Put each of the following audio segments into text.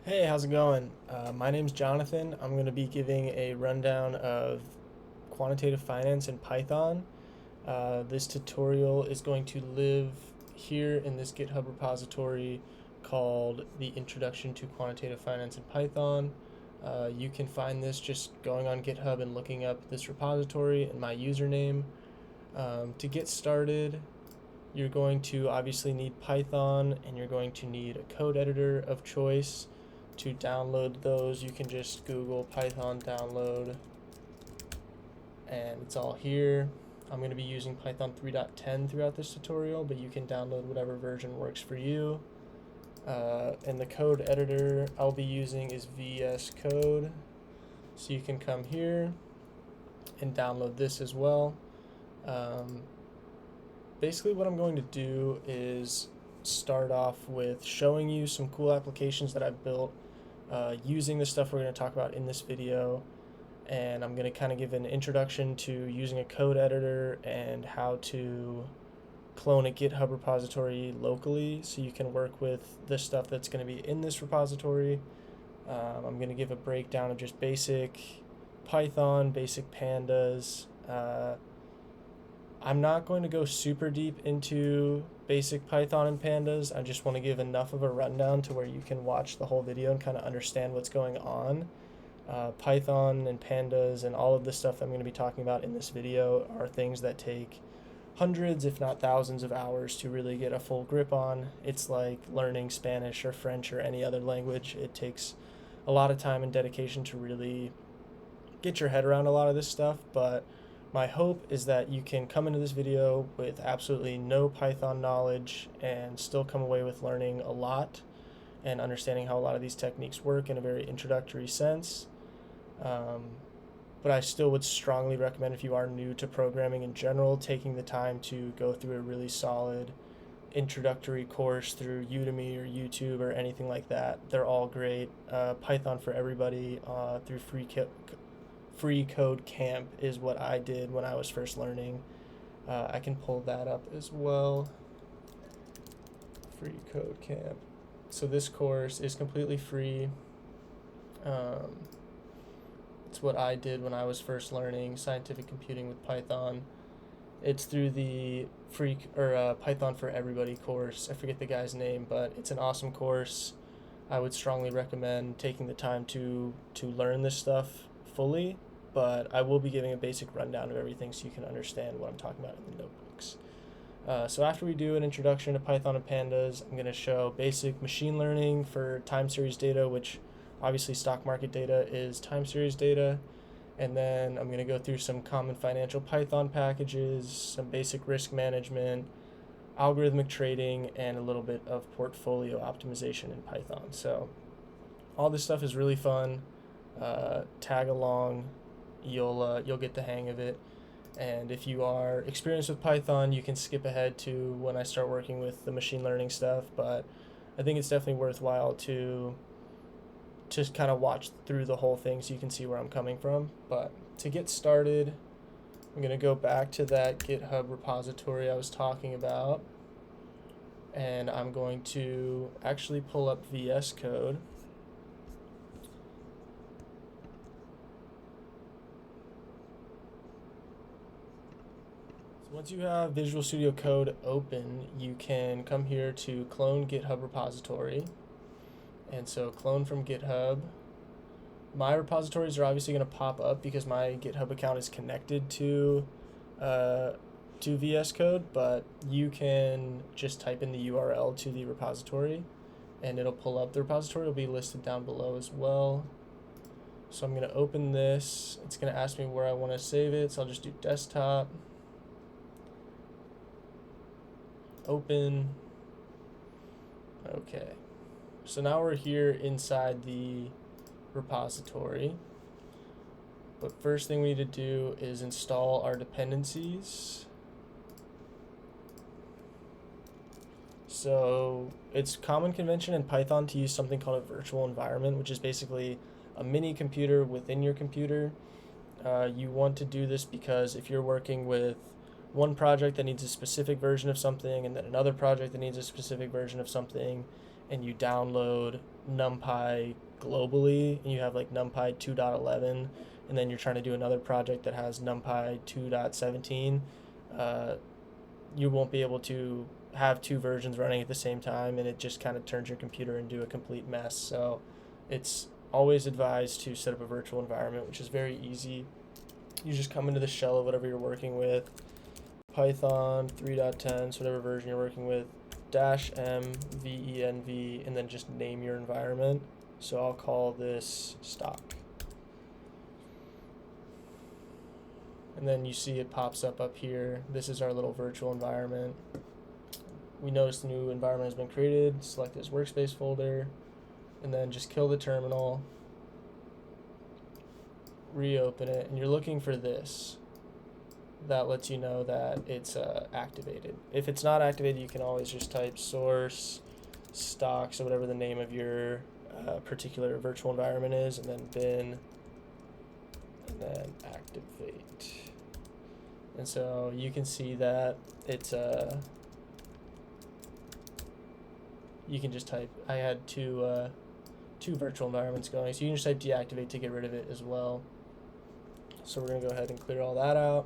Hey, how's it going? My name's Jonathan. I'm going to be giving a rundown of quantitative finance in Python. This tutorial is going to live here in this GitHub repository called the Introduction to Quantitative Finance in Python. You can find this just going on GitHub and looking up this repository and my username. To get started, you're going to obviously need Python and you're going to need a code editor of choice. To download those, you can just Google Python download and it's all here. I'm going to be using Python 3.10 throughout this tutorial, but you can download whatever version works for you. And the code editor I'll be using is VS Code. So you can come here and download this as well. Basically what I'm going to do is start off with showing you some cool applications that I've built using the stuff we're going to talk about in this video, and I'm going to kind of give an introduction to using a code editor and how to clone a GitHub repository locally so you can work with the stuff that's going to be in this repository. I'm going to give a breakdown of just basic Python, basic pandas. I'm not going to go super deep into basic Python and pandas. I just want to give enough of a rundown to where you can watch the whole video and kind of understand what's going on. Python and pandas and all of the stuff I'm going to be talking about in this video are things that take hundreds, if not thousands of hours to really get a full grip on. It's like learning Spanish or French or any other language. It takes a lot of time and dedication to really get your head around a lot of this stuff, but my hope is that you can come into this video with absolutely no Python knowledge and still come away with learning a lot and understanding how a lot of these techniques work in a very introductory sense. But I still would strongly recommend, if you are new to programming in general, taking the time to go through a really solid introductory course through Udemy or YouTube or anything like that. They're all great. Python for Everybody through Free Code Camp is what I did when I was first learning. I can pull that up as well. Free Code Camp. So this course is completely free. It's what I did when I was first learning scientific computing with Python. It's through the Python for Everybody course. I forget the guy's name, but it's an awesome course. I would strongly recommend taking the time to learn this stuff fully, but I will be giving a basic rundown of everything so you can understand what I'm talking about in the notebooks. So after we do an introduction to Python and pandas, I'm going to show basic machine learning for time series data, which obviously stock market data is time series data. And then I'm going to go through some common financial Python packages, some basic risk management, algorithmic trading, and a little bit of portfolio optimization in Python. So all this stuff is really fun. Tag along, you'll get the hang of it. And if you are experienced with Python, you can skip ahead to when I start working with the machine learning stuff, but I think it's definitely worthwhile to just kind of watch through the whole thing so you can see where I'm coming from. But to get started, I'm going to go back to that GitHub repository I was talking about, and I'm going to actually pull up VS Code. So once you have Visual Studio Code open, you can come here to clone GitHub repository. And so clone from GitHub. My repositories are obviously going to pop up because my GitHub account is connected to VS Code, but you can just type in the URL to the repository and it'll pull up. The repository will be listed down below as well. So I'm going to open this. It's going to ask me where I want to save it, so I'll just do desktop. Open. Okay. So now we're here inside the repository. But first thing we need to do is install our dependencies. So it's common convention in Python to use something called a virtual environment, which is basically a mini computer within your computer. You want to do this because if you're working with one project that needs a specific version of something and then another project that needs a specific version of something, and you download numpy globally, and you have like numpy 2.11, and then you're trying to do another project that has numpy 2.17, you won't be able to have two versions running at the same time, and it just kind of turns your computer into a complete mess. So it's always advised to set up a virtual environment, which is very easy. You just come into the shell of whatever you're working with, Python 3.10, so whatever version you're working with, -m venv, and then just name your environment. So I'll call this stock. And then you see it pops up here. This is our little virtual environment. We notice the new environment has been created. Select this workspace folder, and then just kill the terminal, reopen it, and you're looking for this. That lets you know that it's activated. If it's not activated, you can always just type source stock, so whatever the name of your particular virtual environment is, and then bin, and then activate. And so you can see that it's you can just type, I had two virtual environments going, so you can just type deactivate to get rid of it as well. So we're gonna go ahead and clear all that out.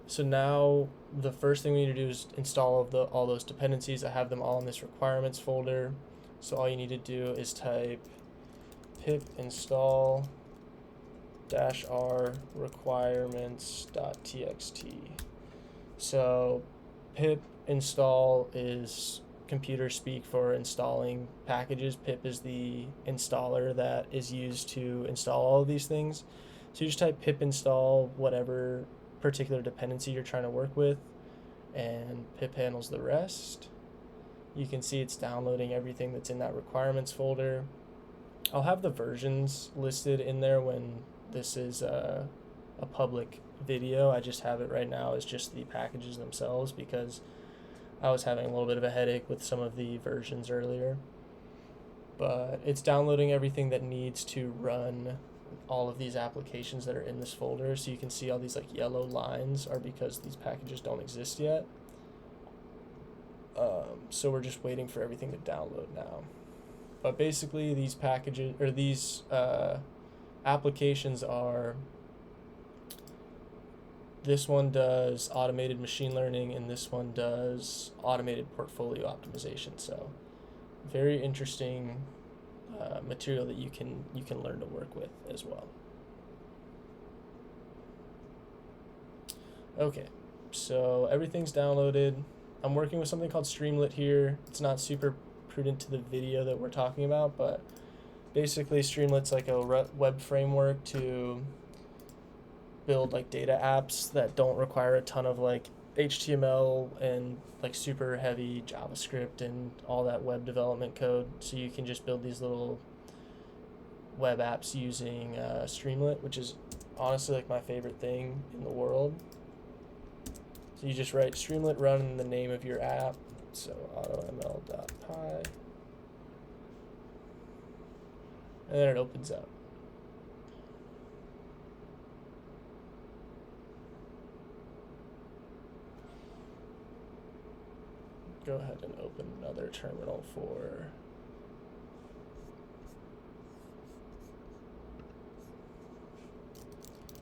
So now the first thing we need to do is install all those dependencies. I have them all in this requirements folder. So all you need to do is type pip install -r requirements.txt. So pip install is computer speak for installing packages. Pip is the installer that is used to install all of these things. So you just type pip install whatever particular dependency you're trying to work with, and pip handles the rest. You can see it's downloading everything that's in that requirements folder. I'll have the versions listed in there when this is a public video. I just have it right now as just the packages themselves because I was having a little bit of a headache with some of the versions earlier. But it's downloading everything that needs to run all of these applications that are in this folder. So you can see all these like yellow lines are because these packages don't exist yet. So we're just waiting for everything to download now. But basically these packages, or these applications are, this one does automated machine learning and this one does automated portfolio optimization. So very interesting material that you can learn to work with as well. Okay, so everything's downloaded. I'm working with something called Streamlit here. It's not super prudent to the video that we're talking about, but basically Streamlit's like a web framework to build like data apps that don't require a ton of like HTML and like super heavy JavaScript and all that web development code. So you can just build these little web apps using Streamlit, which is honestly like my favorite thing in the world. So you just write Streamlit run in the name of your app. So automl.py, and then it opens up. Go ahead and open another terminal for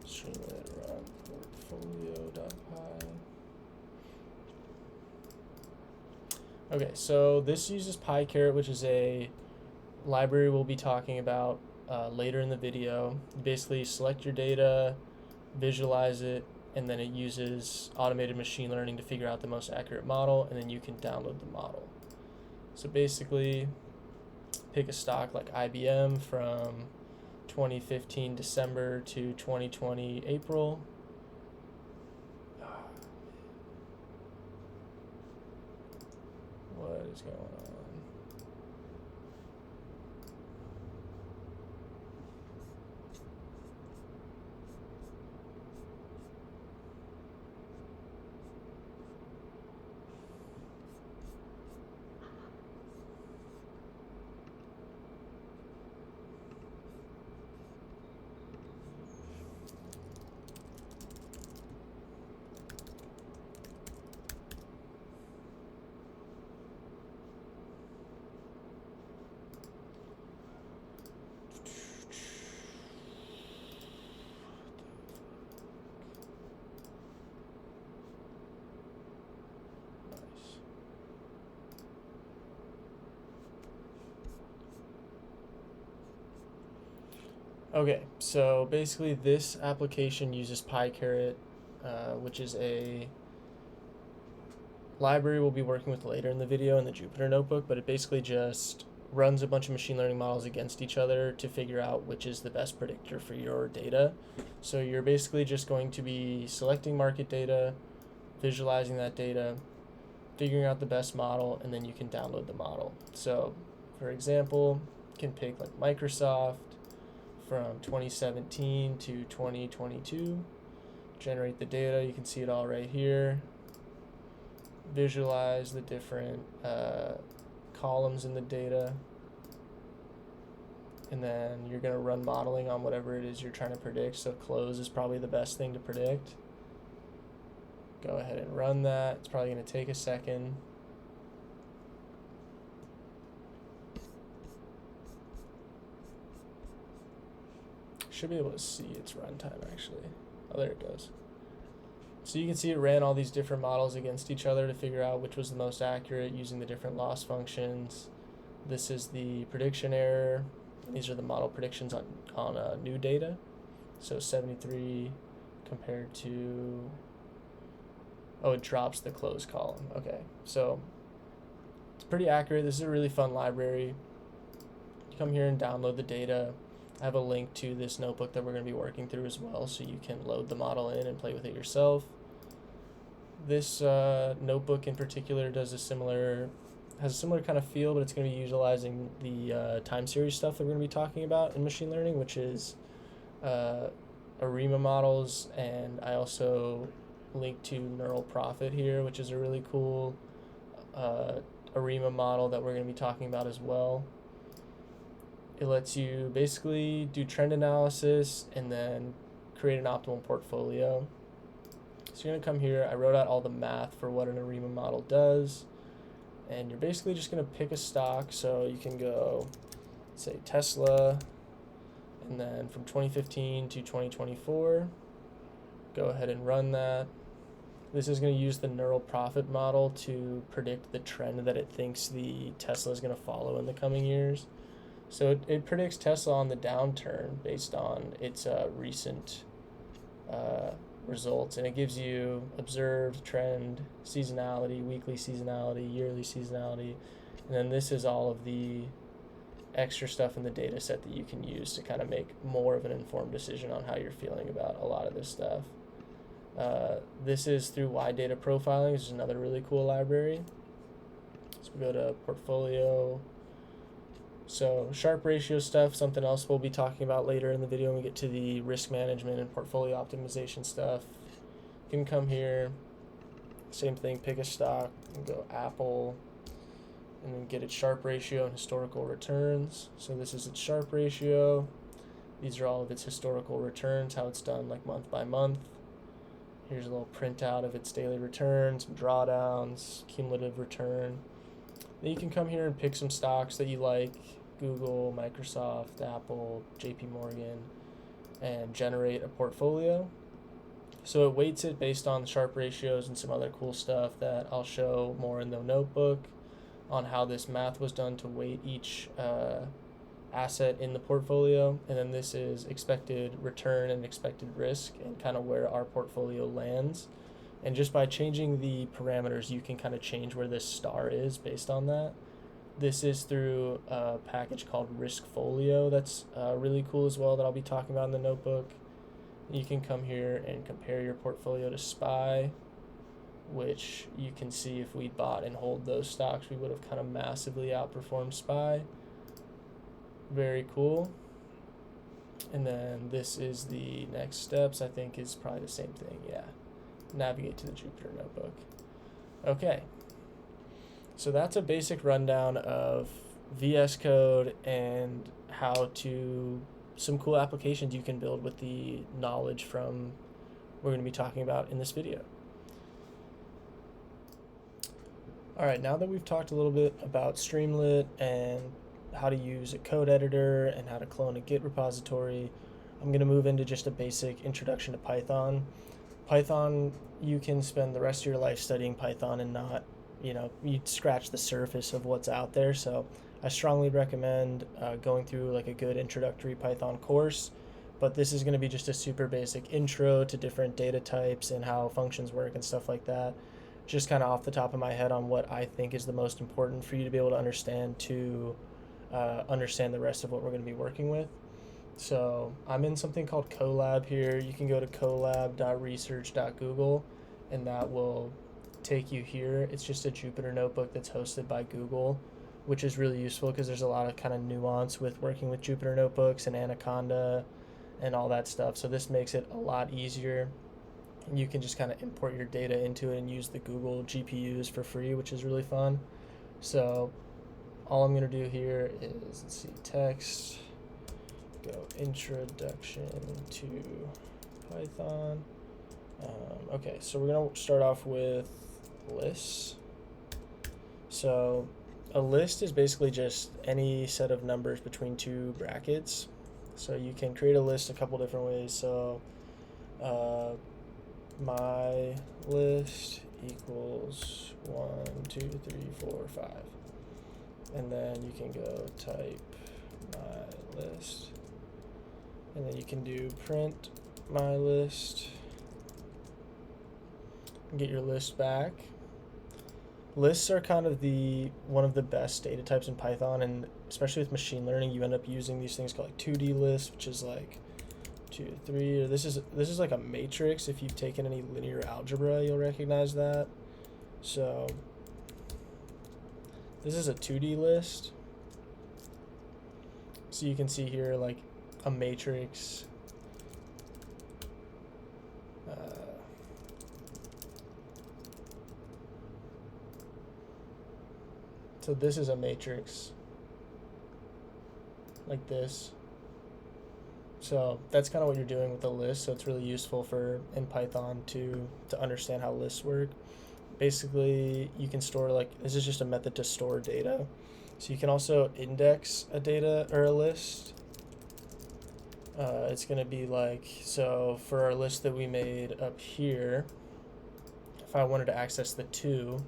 Streamlit run portfolio.py. Okay, so this uses PyCaret, which is a library we'll be talking about later in the video. You basically select your data, visualize it, and then it uses automated machine learning to figure out the most accurate model, and then you can download the model. So basically, pick a stock like IBM from 2015 December to 2020 April. What is going on? Okay, so basically this application uses PyCaret, which is a library we'll be working with later in the video in the Jupyter notebook, but it basically just runs a bunch of machine learning models against each other to figure out which is the best predictor for your data. So you're basically just going to be selecting market data, visualizing that data, figuring out the best model, and then you can download the model. So for example, you can pick like Microsoft from 2017 to 2022, generate the data. You can see it all right here. Visualize the different columns in the data, and then you're going to run modeling on whatever it is you're trying to predict. So close is probably the best thing to predict. Go ahead and run that. It's probably going to take a second. Should be able to see its runtime actually. Oh, there it goes. So you can see it ran all these different models against each other to figure out which was the most accurate using the different loss functions. This is the prediction error. These are the model predictions on new data. So 73 compared to, oh, it drops the close column. Okay, so it's pretty accurate. This is a really fun library. You come here and download the data. I have a link to this notebook that we're going to be working through as well, so you can load the model in and play with it yourself. This notebook in particular has a similar kind of feel, but it's going to be utilizing the time series stuff that we're going to be talking about in machine learning, which is ARIMA models, and I also link to Neural Prophet here, which is a really cool ARIMA model that we're going to be talking about as well. It lets you basically do trend analysis and then create an optimal portfolio. So you're going to come here. I wrote out all the math for what an ARIMA model does. And you're basically just going to pick a stock. So you can go, say, Tesla, and then from 2015 to 2024, go ahead and run that. This is going to use the Neural Prophet model to predict the trend that it thinks the Tesla is going to follow in the coming years. So it predicts Tesla on the downturn based on its recent results, and it gives you observed trend, seasonality, weekly seasonality, yearly seasonality, and then this is all of the extra stuff in the data set that you can use to kind of make more of an informed decision on how you're feeling about a lot of this stuff. This is through wide data profiling, which is another really cool library. So we go to portfolio. So Sharpe ratio stuff, something else we'll be talking about later in the video when we get to the risk management and portfolio optimization stuff. You can come here, same thing, pick a stock, and go Apple, and then get its Sharpe ratio and historical returns. So this is its Sharpe ratio. These are all of its historical returns, how it's done like month by month. Here's a little printout of its daily returns, some drawdowns, cumulative return. Then you can come here and pick some stocks that you like, Google, Microsoft, Apple, JP Morgan, and generate a portfolio. So it weights it based on Sharpe ratios and some other cool stuff that I'll show more in the notebook on how this math was done to weight each asset in the portfolio. And then this is expected return and expected risk and kind of where our portfolio lands. And just by changing the parameters, you can kind of change where this star is based on that. This is through a package called Riskfolio that's really cool as well that I'll be talking about in the notebook. You can come here and compare your portfolio to SPY, which you can see if we bought and hold those stocks, we would have kind of massively outperformed SPY. Very cool. And then this is the next steps, I think is probably the same thing, yeah. Navigate to the Jupyter notebook. Okay, so that's a basic rundown of VS Code and how to, some cool applications you can build with the knowledge from we're going to be talking about in this video. All right, now that we've talked a little bit about Streamlit and how to use a code editor and how to clone a Git repository, I'm going to move into just a basic introduction to Python. Python, you can spend the rest of your life studying Python and not, you scratch the surface of what's out there. So I strongly recommend going through like a good introductory Python course, but this is going to be just a super basic intro to different data types and how functions work and stuff like that. Just kind of off the top of my head on what I think is the most important for you to be able to understand understand the rest of what we're going to be working with. So I'm in something called Colab here. You can go to colab.research.google and that will take you here. It's just a Jupyter notebook that's hosted by Google, which is really useful because there's a lot of kind of nuance with working with Jupyter notebooks and Anaconda and all that stuff. So this makes it a lot easier. You can just kind of import your data into it and use the Google GPUs for free, which is really fun. So all I'm going to do here is, let's see, text, go introduction to Python. Okay, so we're going to start off with lists. So a list is basically just any set of numbers between two brackets. So you can create a list a couple different ways. So my list equals 1, 2, 3, 4, 5. And then you can go type my list. And then you can do print my list. And get your list back. Lists are kind of one of the best data types in Python, and especially with machine learning, you end up using these things called like 2D lists, which is like 2, 3. Or this is like a matrix. If you've taken any linear algebra, you'll recognize that. So this is a 2D list. So you can see here like a matrix. So this is a matrix like this. So that's kind of what you're doing with the list. So it's really useful in Python to understand how lists work. Basically, you can store this is just a method to store data. So you can also index a data or a list. It's going to be so for our list that we made up here, if I wanted to access the 2,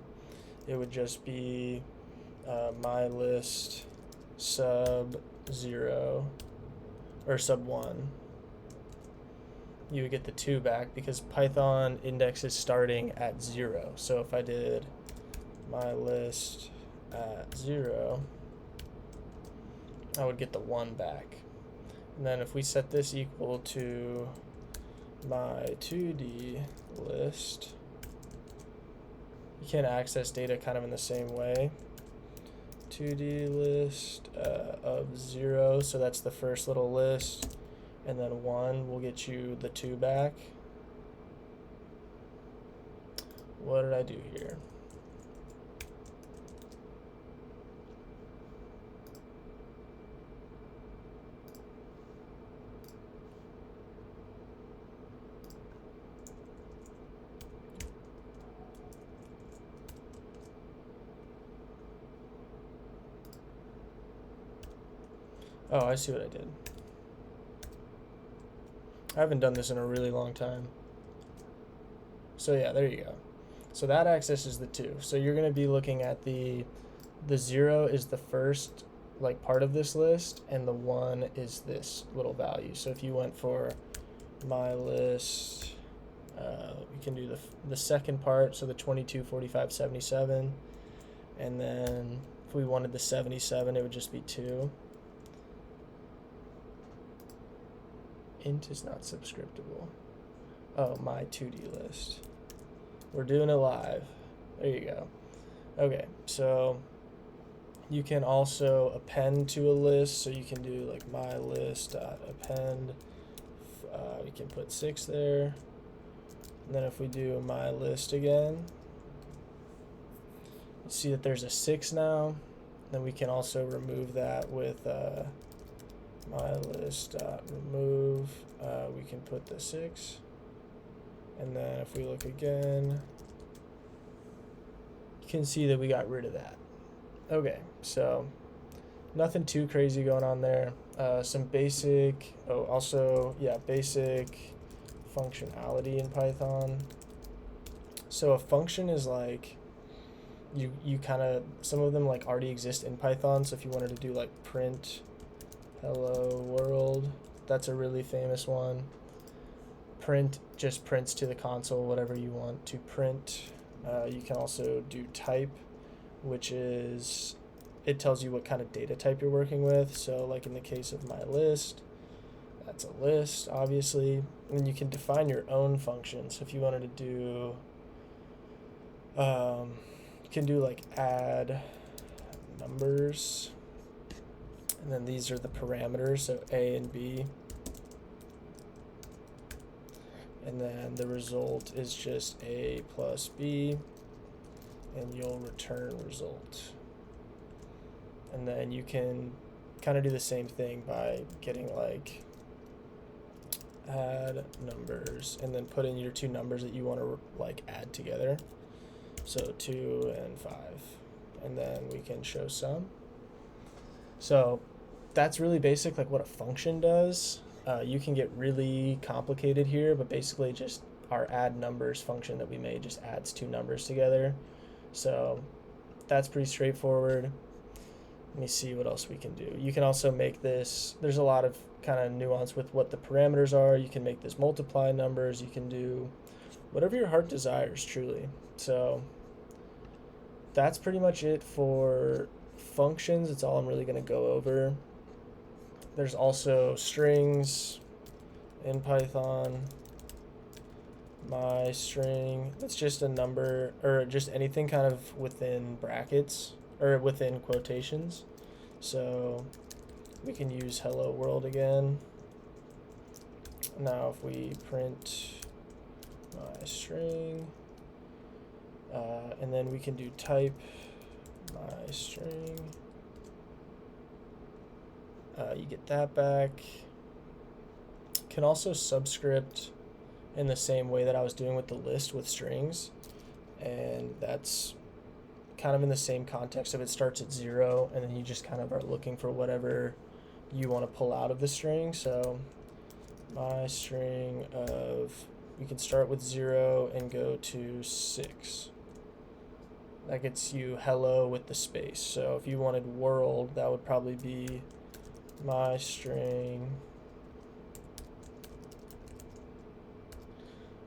it would just be my list sub 0 or sub 1. You would get the 2 back because Python indexes starting at 0. So if I did my list at 0, I would get the 1 back. And then if we set this equal to my 2D list, you can access data kind of in the same way. 2D list of 0, so that's the first little list, and then 1 will get you the 2 back. What did I do here? Oh, I see what I did. I haven't done this in a really long time. So yeah, there you go. So that accesses the 2. So you're going to be looking at the 0 is the first part of this list, and the 1 is this little value. So if you went for my list, we can do the second part, so the 22, 45, 77. And then if we wanted the 77, it would just be 2. Int is not subscriptable. Oh, my 2D list. We're doing it live. There you go. Okay, so you can also append to a list. So you can do my list append. We can put 6 there. And then if we do my list again, you see that there's a 6 now. Then we can also remove that with my list remove. We can put the 6, and then if we look again, you can see that we got rid of that. Okay, so nothing too crazy going on there. Some basic basic functionality in Python. So a function is you kind of, some of them like already exist in Python. So if you wanted to do like print hello world, that's a really famous one. Print just prints to the console whatever you want to print. You can also do type, which is, it tells you what kind of data type you're working with. So like in the case of my list, that's a list, obviously. And you can define your own functions. So if you wanted to do, you can do like add numbers, and then these are the parameters, so A and B. And then the result is just A plus B, and you'll return result. And then you can kind of do the same thing by getting like add numbers, and then put in your two numbers that you want to like add together. So 2 and 5, and then we can show sum. So that's really basic, like what a function does. You can get really complicated here, but basically just our add numbers function that we made just adds two numbers together. So that's pretty straightforward. Let me see what else we can do. You can also make this, there's a lot of kind of nuance with what the parameters are. You can make this multiply numbers. You can do whatever your heart desires, truly. So that's pretty much it for functions. It's all I'm really going to go over. There's also strings in Python. My string, it's just a number, or just anything kind of within brackets or within quotations. So we can use hello world again. Now if we print my string, and then we can do type my string. You get that back. Can also subscript in the same way that I was doing with the list with strings, and that's kind of in the same context of it starts at 0, and then you just kind of are looking for whatever you want to pull out of the string. So my string of, we can start with 0 and go to 6. That gets you hello with the space. So if you wanted world, that would probably be my string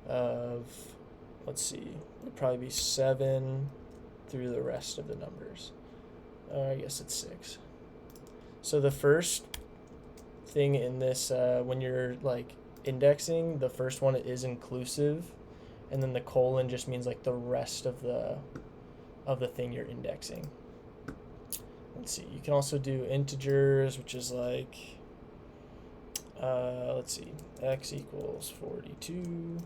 of, let's see, would probably be 7 through the rest of the numbers. I guess it's 6. So the first thing in this, when you're like indexing, the first one is inclusive, and then the colon just means like the rest of the thing you're indexing. Let's see, you can also do integers, which is like, let's see, x equals 42,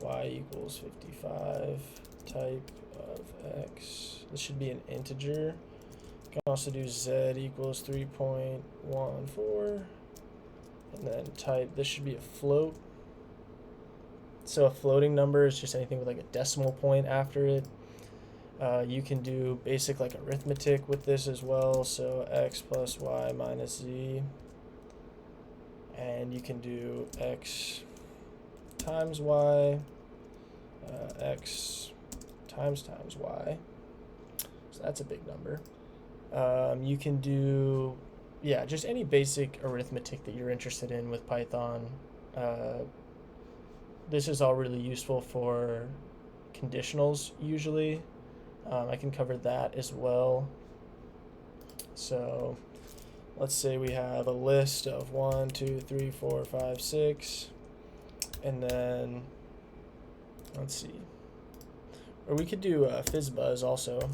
y equals 55, type of x, this should be an integer. You can also do z equals 3.14, and then type, this should be a float. So a floating number is just anything with like a decimal point after it. You can do basic like arithmetic with this as well, so x plus y minus z, and you can do x times y, x times y, so that's a big number. You can do, yeah, just any basic arithmetic that you're interested in with Python. This is all really useful for conditionals usually. I can cover that as well. So let's say we have a list of 1, 2, 3, 4, 5, 6, and then let's see, or we could do fizzbuzz also.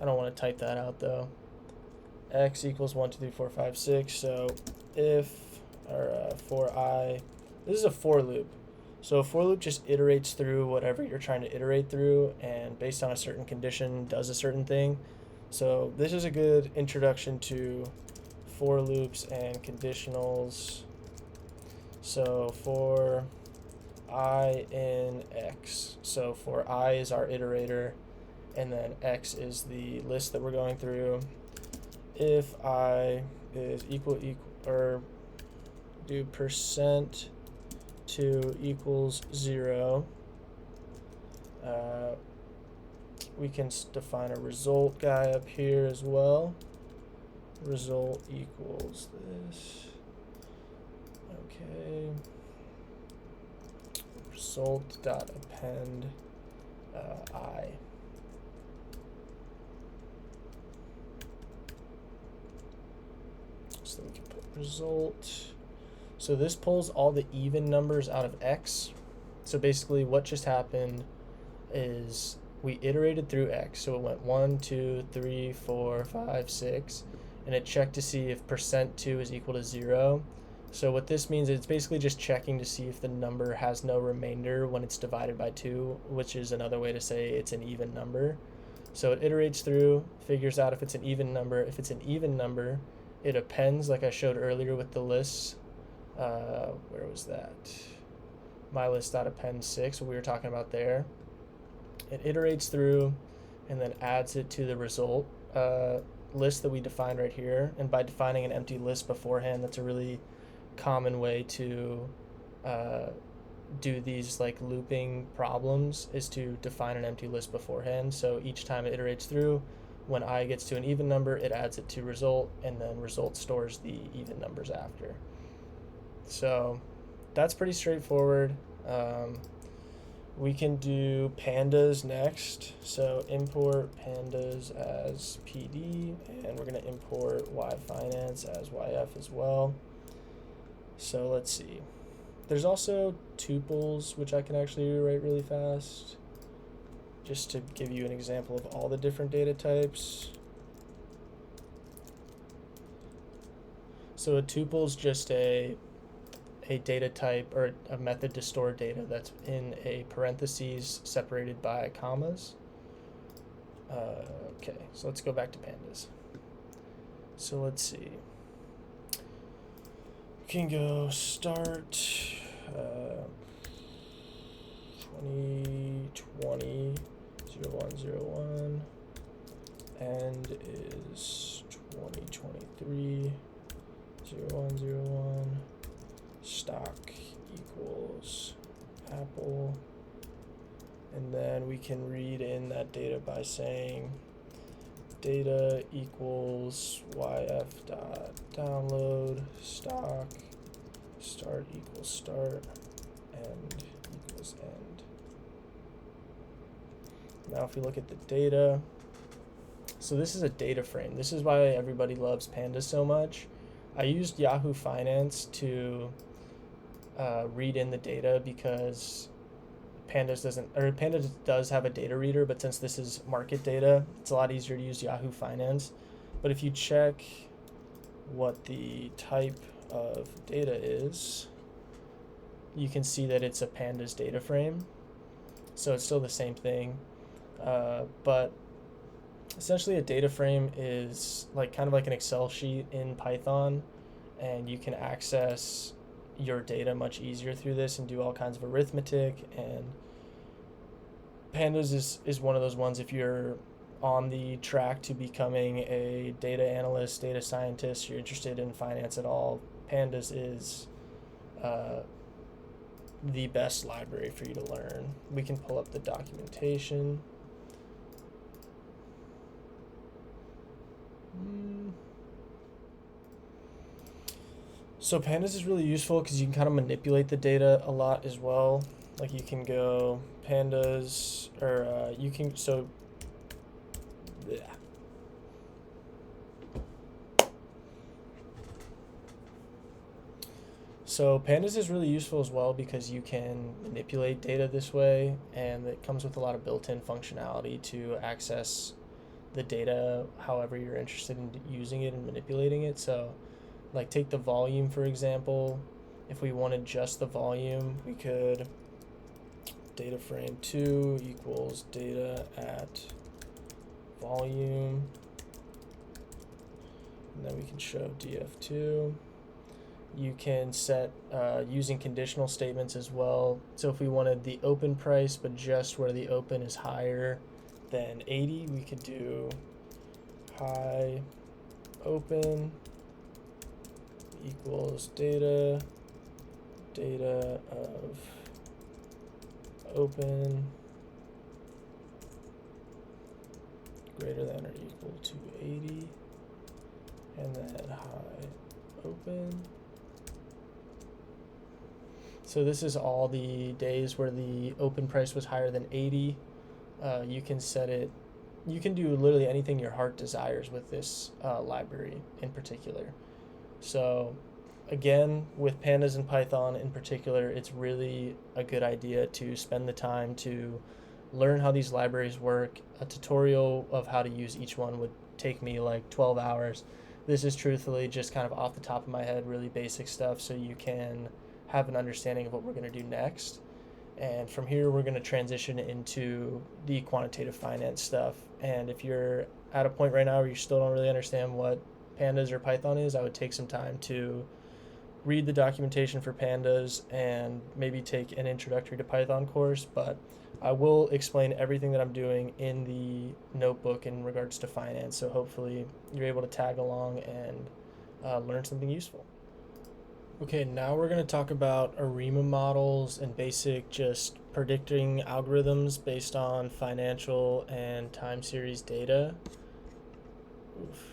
I don't want to type that out though. X equals 1, 2, 3, 4, 5, 6. So if, or for I, this is a for loop. So a for loop just iterates through whatever you're trying to iterate through, and based on a certain condition does a certain thing. So this is a good introduction to for loops and conditionals. So for I in x, so for I is our iterator, and then x is the list that we're going through. If I is equal, or do percent 2 equals 0, we can define a result guy up here as well. Result equals this. Okay. Result dot append I. So we can put result. So this pulls all the even numbers out of X. So basically what just happened is we iterated through X. So it went 1, 2, 3, 4, 5, 6, and it checked to see if %2 is equal to 0. So what this means is it's basically just checking to see if the number has no remainder when it's divided by 2, which is another way to say it's an even number. So it iterates through, figures out if it's an even number. If it's an even number, it appends, like I showed earlier with the lists. Where was that? MyList.append 6, what we were talking about there. It iterates through and then adds it to the result list that we defined right here. And by defining an empty list beforehand, that's a really common way to do these like looping problems, is to define an empty list beforehand. So each time it iterates through, when I gets to an even number, it adds it to result, and then result stores the even numbers after. So that's pretty straightforward. We can do pandas next. So import pandas as PD, and we're going to import Yfinance as YF as well. So let's see. There's also tuples, which I can actually rewrite really fast, just to give you an example of all the different data types. So a tuple is just a data type or a method to store data that's in a parentheses separated by commas. Okay, so let's go back to pandas. So let's see. We can go start 2020 0101, end is 2023 0101, stock equals Apple, and then we can read in that data by saying data equals YF dot download stock, start equals start, end equals end. Now if we look at the data, so this is a data frame. This is why everybody loves Pandas so much. I used Yahoo Finance to read in the data because Pandas does have a data reader, but since this is market data, it's a lot easier to use Yahoo Finance. But if you check what the type of data is, you can see that it's a Pandas data frame. So it's still the same thing. But essentially a data frame is like kind of like an Excel sheet in Python, and you can access your data much easier through this and do all kinds of arithmetic. And Pandas is one of those ones, if you're on the track to becoming a data analyst, data scientist, you're interested in finance at all, Pandas is the best library for you to learn. We can pull up the documentation. So Pandas is really useful because you can kind of manipulate the data a lot as well. Like you can go pandas, or you can, so yeah. So Pandas is really useful as well because you can manipulate data this way, and it comes with a lot of built-in functionality to access the data however you're interested in using it and manipulating it. So like take the volume, for example. If we wanted just the volume, we could data frame 2 equals data at volume, and then we can show df2. You can set using conditional statements as well. So if we wanted the open price but just where the open is higher than 80, we could do high open equals data of open greater than or equal to 80, and then high open. So this is all the days where the open price was higher than 80. You can set it, you can do literally anything your heart desires with this library in particular. So again, with Pandas and Python in particular, it's really a good idea to spend the time to learn how these libraries work. A tutorial of how to use each one would take me like 12 hours. This is truthfully just kind of off the top of my head, really basic stuff, so you can have an understanding of what we're going to do next. And from here, we're going to transition into the quantitative finance stuff. And if you're at a point right now where you still don't really understand what Pandas or Python is, I would take some time to read the documentation for Pandas and maybe take an introductory to Python course. But I will explain everything that I'm doing in the notebook in regards to finance. So hopefully you're able to tag along and learn something useful. Okay, now we're going to talk about ARIMA models and basic just predicting algorithms based on financial and time series data. Oof.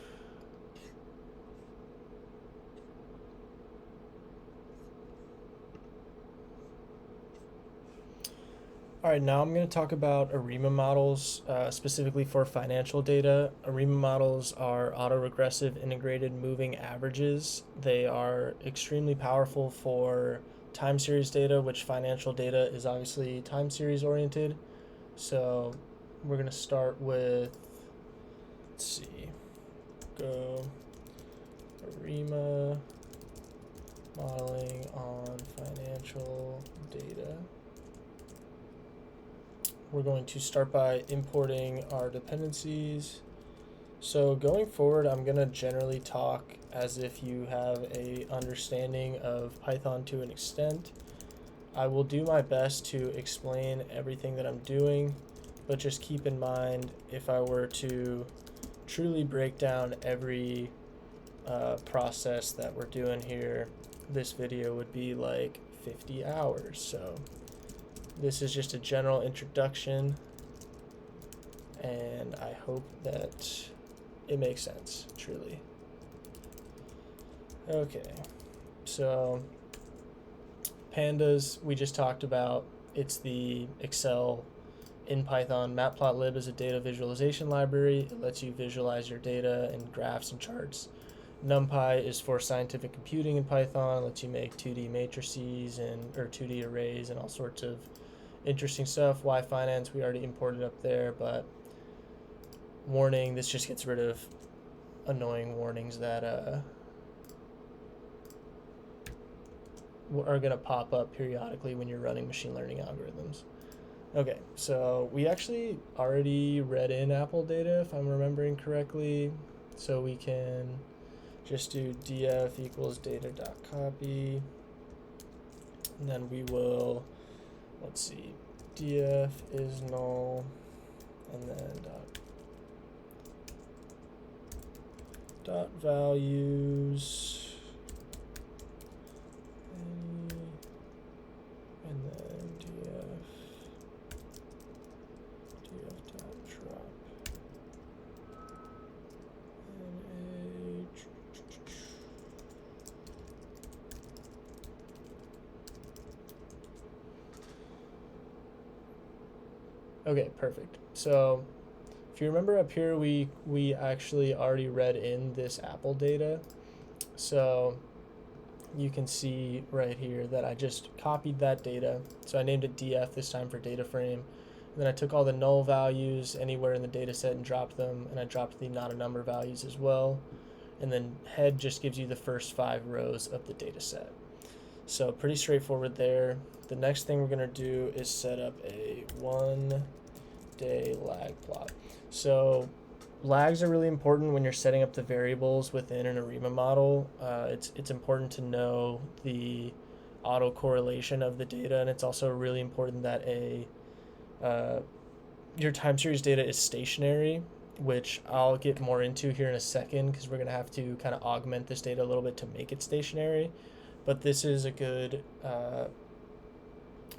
All right, now I'm going to talk about ARIMA models, specifically for financial data. ARIMA models are autoregressive integrated moving averages. They are extremely powerful for time series data, which financial data is obviously time series oriented. So we're going to start with, let's see, go ARIMA modeling on financial data. We're going to start by importing our dependencies. So going forward, I'm going to generally talk as if you have a understanding of Python to an extent. I will do my best to explain everything that I'm doing, but just keep in mind, if I were to truly break down every process that we're doing here, this video would be like 50 hours. So this is just a general introduction, and I hope that it makes sense, truly. Okay, so Pandas, we just talked about. It's the Excel in Python. Matplotlib is a data visualization library. It lets you visualize your data and graphs and charts. NumPy is for scientific computing in Python. It lets you make 2D matrices or 2D arrays and all sorts of interesting stuff. Yfinance, we already imported up there, but warning, this just gets rid of annoying warnings that are going to pop up periodically when you're running machine learning algorithms. Okay, so we actually already read in Apple data, if I'm remembering correctly, so we can just do df equals data.copy, and then we will, let's see, df is null, and then dot values, and then df dot drop, and okay, perfect. So if you remember up here, we actually already read in this Apple data. So you can see right here that I just copied that data. So I named it df this time for data frame. And then I took all the null values anywhere in the data set and dropped them, and I dropped the not a number values as well. And then head just gives you the first 5 rows of the data set. So pretty straightforward there. The next thing we're going to do is set up a 1-day lag plot. So lags are really important when you're setting up the variables within an ARIMA model. It's important to know the autocorrelation of the data, and it's also really important that your time series data is stationary, which I'll get more into here in a second, because we're going to have to kind of augment this data a little bit to make it stationary. But this is a good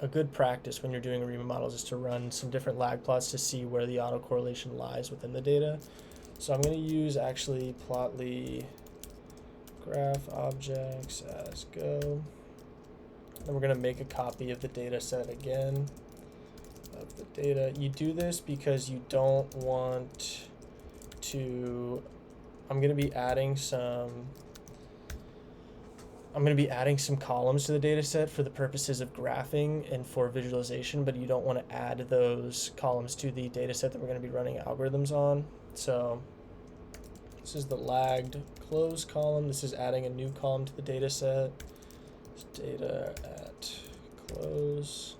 a good practice when you're doing ARIMA models is to run some different lag plots to see where the autocorrelation lies within the data. So I'm going to use actually plotly graph objects as go. Then we're going to make a copy of the data set again of the data. You do this because you don't want to, I'm going to be adding some columns to the data set for the purposes of graphing and for visualization, but you don't want to add those columns to the data set that we're going to be running algorithms on. So this is the lagged close column. This is adding a new column to the data set. It's data at close,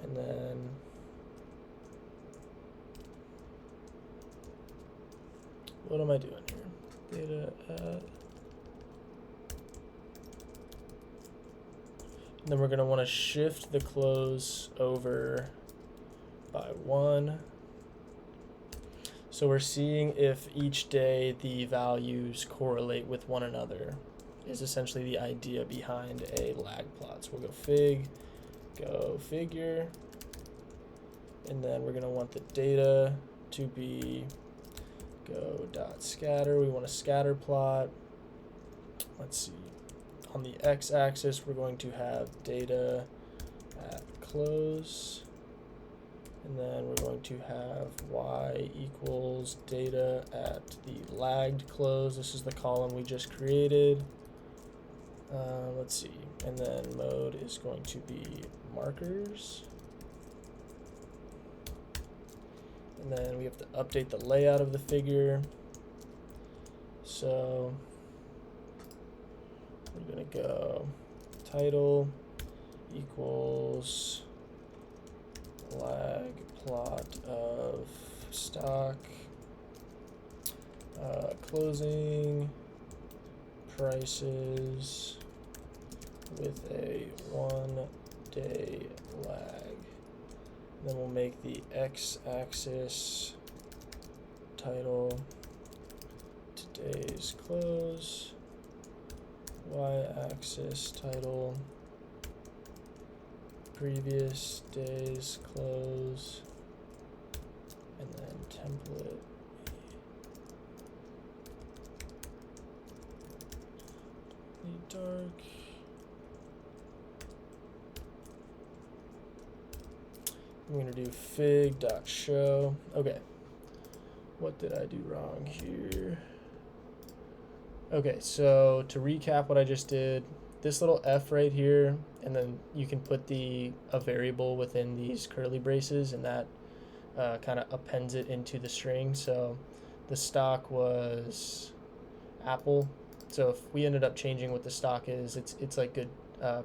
and then what am I doing here? Data at, and then we're going to want to shift the close over by 1. So we're seeing if each day the values correlate with one another is essentially the idea behind a lag plot. So we'll go fig, go figure, and then we're going to want the data to be go dot scatter. We want a scatter plot. Let's see. On the x-axis, we're going to have data at close, and then we're going to have y equals data at the lagged close. This is the column we just created. Let's see, and then mode is going to be markers. And then we have to update the layout of the figure. So we're going to go title equals lag plot of stock closing prices with a 1-day lag. Then we'll make the x-axis title today's close, y-axis title previous day's close, and then template dark. I'm going to do fig.show. Okay. What did I do wrong here? Okay, so to recap what I just did, this little f right here, and then you can put a variable within these curly braces, and that kind of appends it into the string. So the stock was Apple. So if we ended up changing what the stock is, it's like good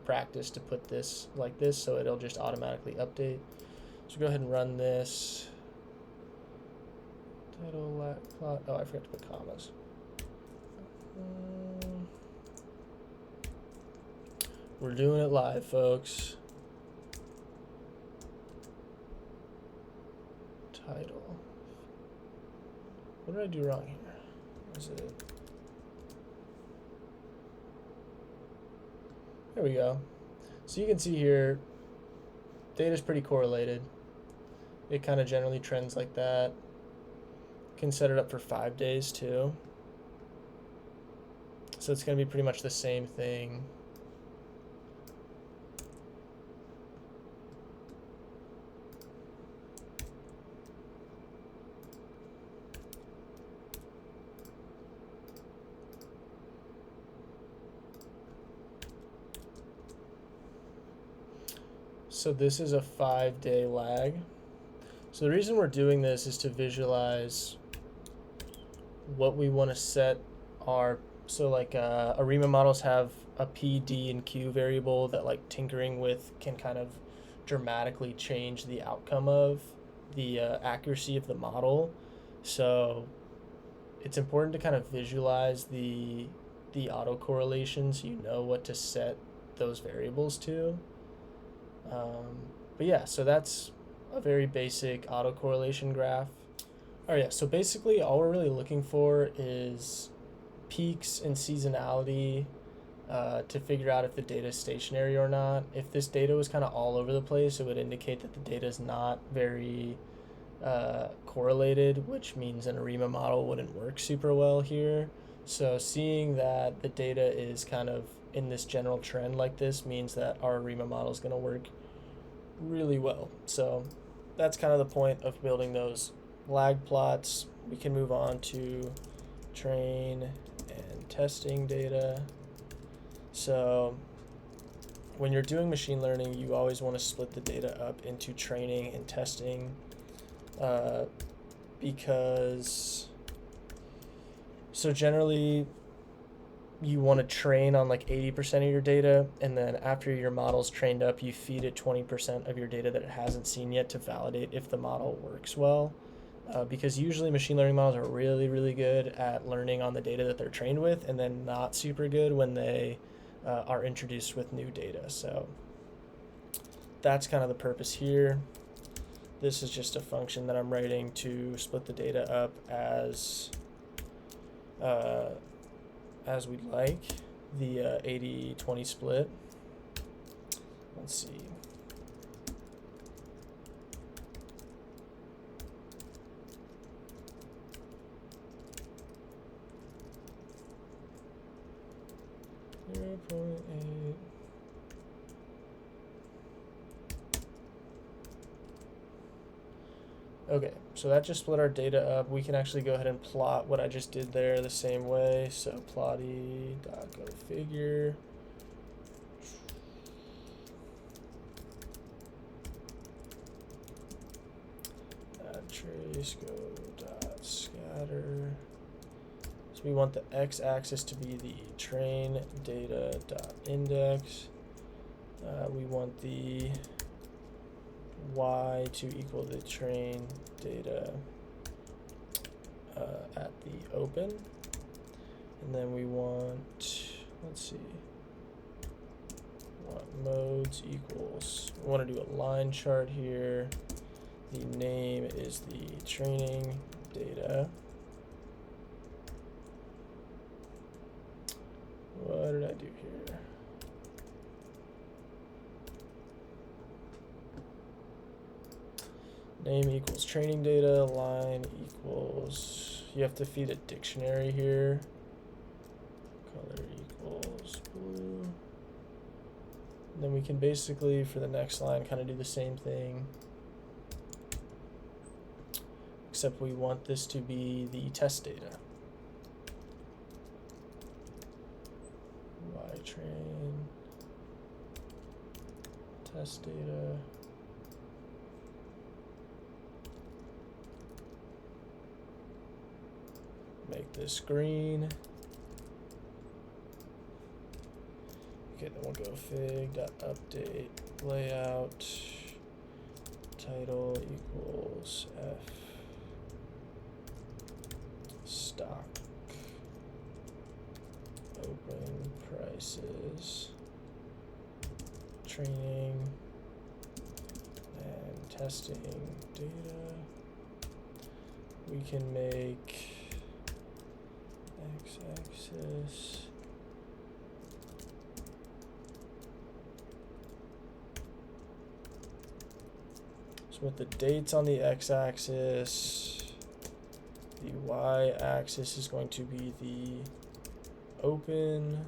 practice to put this like this, so it'll just automatically update. So go ahead and run this. Title plot. Oh, I forgot to put commas. We're doing it live, folks. Title. What did I do wrong here? Is it? There we go. So you can see here, data's pretty correlated. It kind of generally trends like that. Can set it up for 5 days too. So it's going to be pretty much the same thing. So this is a 5-day lag. So the reason we're doing this is to visualize what we want to set our, so like ARIMA models have a P, D, and Q variable that like tinkering with can kind of dramatically change the outcome of the accuracy of the model. So it's important to kind of visualize the autocorrelation so you know what to set those variables to. But yeah, so that's a very basic autocorrelation graph. All right, yeah, so basically all we're really looking for is peaks in seasonality to figure out if the data is stationary or not. If this data was kind of all over the place, it would indicate that the data is not very correlated, which means an ARIMA model wouldn't work super well here. So seeing that the data is kind of in this general trend like this means that our ARIMA model is going to work really well. So that's kind of the point of building those lag plots. We can move on to train and testing data. So when you're doing machine learning, you always want to split the data up into training and testing, because so generally you want to train on like 80% of your data, and then after your model's trained up, you feed it 20% of your data that it hasn't seen yet to validate if the model works well. Because usually machine learning models are really, really good at learning on the data that they're trained with, and then not super good when they are introduced with new data. So that's kind of the purpose here. This is just a function that I'm writing to split the data up as we'd like, the 80-20 split. Let's see. Okay, so that just split our data up. We can actually go ahead and plot what I just did there the same way. So plotty.goFigure. Trace go.scatter. So we want the x-axis to be the train data.index. We want the y to equal the train data at the open. And then we want, let's see, what modes equals, we want to do a line chart here. The name is the training data. What did I do here? Name equals training data, line equals, you have to feed a dictionary here. Color equals blue. And then we can basically, for the next line, kind of do the same thing. Except we want this to be the test data. Y-train, test data. Make this green. Okay, then we'll go fig.update layout. Title equals F stock open prices training and testing data. We can make x-axis so with the dates on the x-axis, the y-axis is going to be the open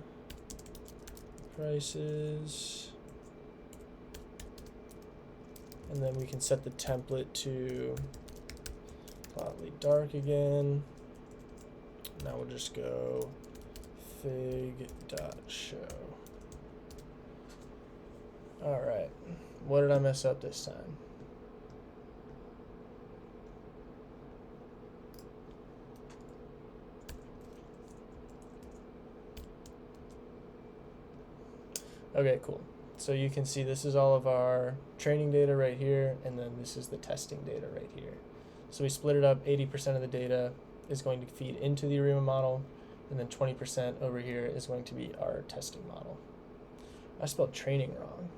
prices, and then we can set the template to plotly dark again. Now we'll just go fig.show. All right, what did I mess up this time? Okay, cool. So you can see this is all of our training data right here, and then this is the testing data right here. So we split it up, 80% of the data is going to feed into the ARIMA model, and then 20% over here is going to be our testing model. I spelled training wrong.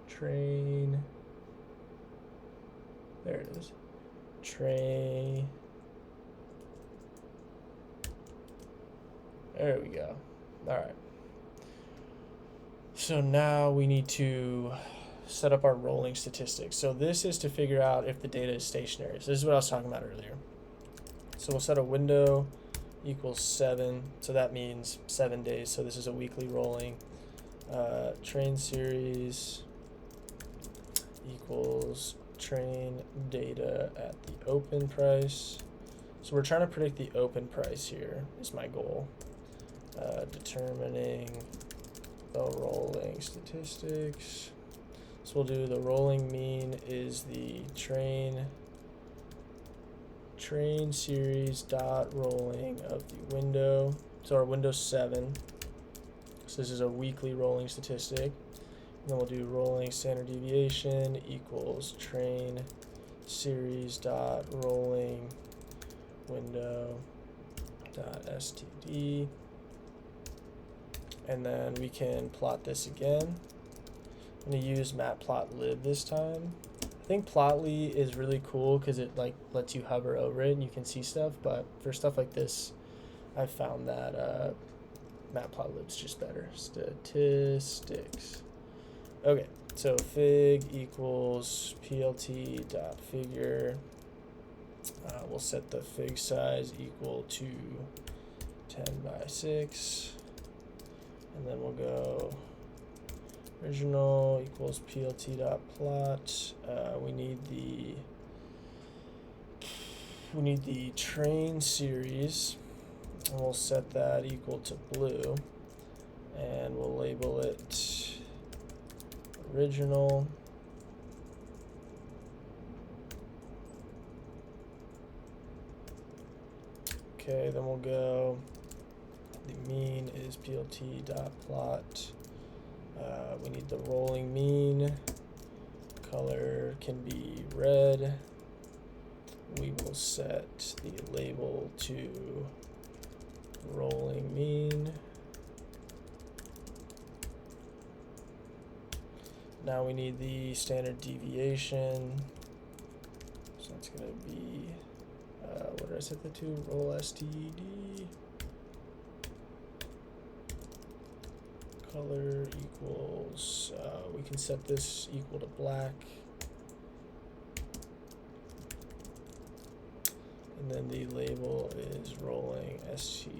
Train, there it is. Train, there we go. All right. So now we need to set up our rolling statistics. So this is to figure out if the data is stationary. So this is what I was talking about earlier. So we'll set a window equals 7. So that means 7 days. So this is a weekly rolling. Train series equals train data at the open price. So we're trying to predict the open price here is my goal. Determining the rolling statistics. So we'll do the rolling mean is the train series dot rolling of the window. So our window's 7. So this is a weekly rolling statistic. And then we'll do rolling standard deviation equals train series dot rolling window dot std. And then we can plot this again. I'm going to use matplotlib this time. I think Plotly is really cool because it like lets you hover over it and you can see stuff, but for stuff like this, I found that matplotlib's just better. Statistics. Okay, so fig equals plt.figure. We'll set the fig size equal to 10 by 6. And then we'll go original equals plt.plot. We need the train series, and we'll set that equal to blue, and we'll label it original. Okay, then we'll go. The mean is plt.plot. We need the rolling mean. Color can be red. We will set the label to rolling mean. Now we need the standard deviation. So that's going to be, what did I set that to? Roll std. Color equals, we can set this equal to black. And then the label is rolling std.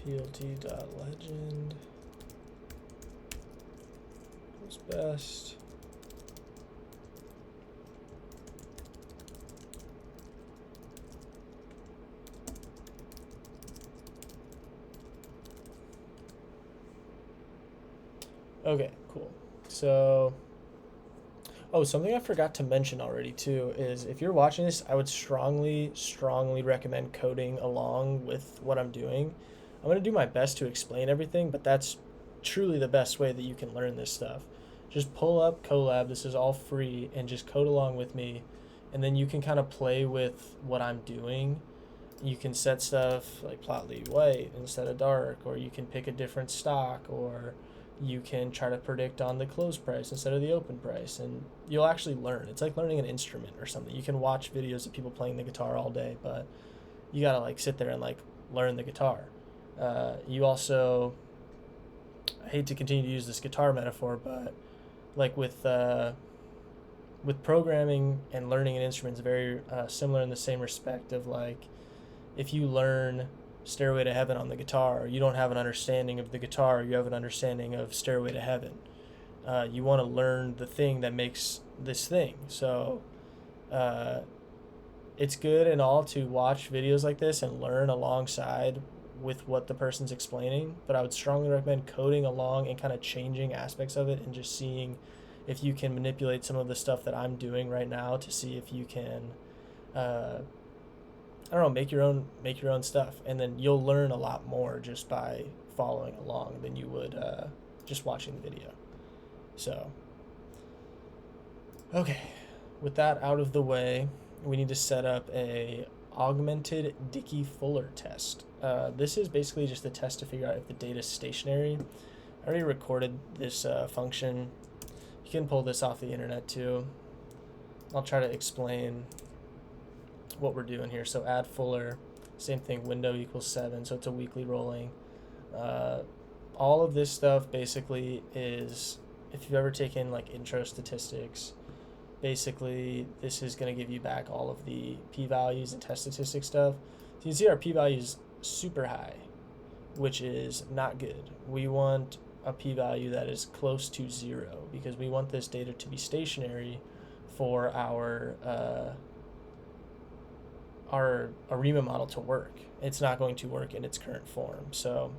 plt.legend equals best. Okay, cool. So, oh, something I forgot to mention already too is if you're watching this, I would strongly recommend coding along with what I'm doing. I'm going to do my best to explain everything, but that's truly the best way that you can learn this stuff. Just pull up Colab, this is all free, and just code along with me, and then you can kind of play with what I'm doing. You can set stuff like Plotly white instead of dark, or you can pick a different stock, or you can try to predict on the close price instead of the open price, and you'll actually learn. It's like learning an instrument or something. You can watch videos of people playing the guitar all day, but you gotta like sit there and like learn the guitar. You also, I hate to continue to use this guitar metaphor, but like with programming and learning an instrument is very similar in the same respect of like, if you learn Stairway to Heaven on the guitar, you don't have an understanding of the guitar, you have an understanding of Stairway to Heaven. You want to learn the thing that makes this thing. So it's good and all to watch videos like this and learn alongside with what the person's explaining, but I would strongly recommend coding along and kind of changing aspects of it and just seeing if you can manipulate some of the stuff that I'm doing right now to see if you can I don't know, make your own stuff, and then you'll learn a lot more just by following along than you would just watching the video. So, okay, with that out of the way, we need to set up a augmented Dickey-Fuller test. This is basically just a test to figure out if the data is stationary. I already recorded this function. You can pull this off the internet too. I'll try to explain what we're doing here. So add Fuller, Same thing, window equals 7, so it's a weekly rolling. All of this stuff basically is, if you've ever taken like intro statistics, basically this is going to give you back all of the p-values and test statistic stuff. So you can see our p-value is super high, which is not good. We want a p-value that is close to 0 because we want this data to be stationary for our ARIMA model to work. It's not going to work in its current form. So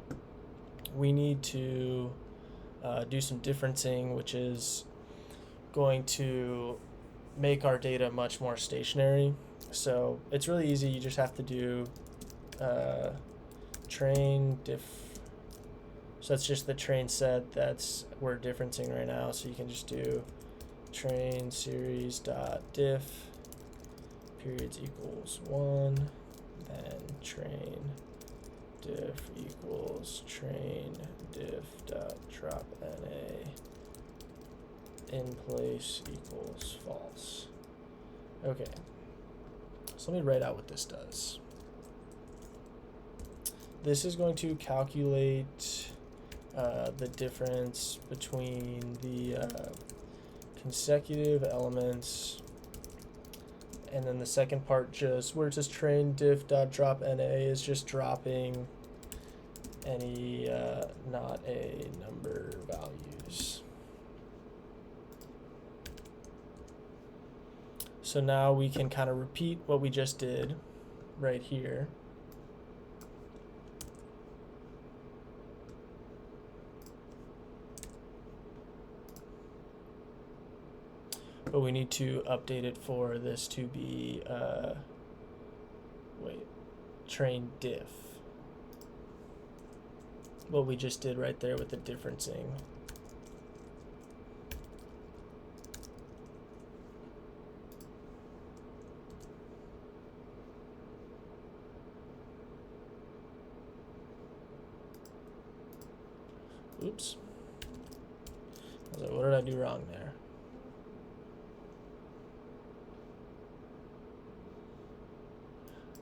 we need to do some differencing, which is going to make our data much more stationary. So it's really easy. You just have to do train diff. So that's just the train set that's we're differencing right now. So you can just do train series dot diff periods equals 1, then train diff equals train diff dot drop NA in place equals false. Okay, so let me write out what this does. This is going to calculate the difference between the consecutive elements, and then the second part, just where it says train diff dot drop NA, is just dropping any not a number values. So now we can kind of repeat what we just did right here. But we need to update it for this to be, train diff. What we just did right there with the differencing. Oops. I was like, what did I do wrong there?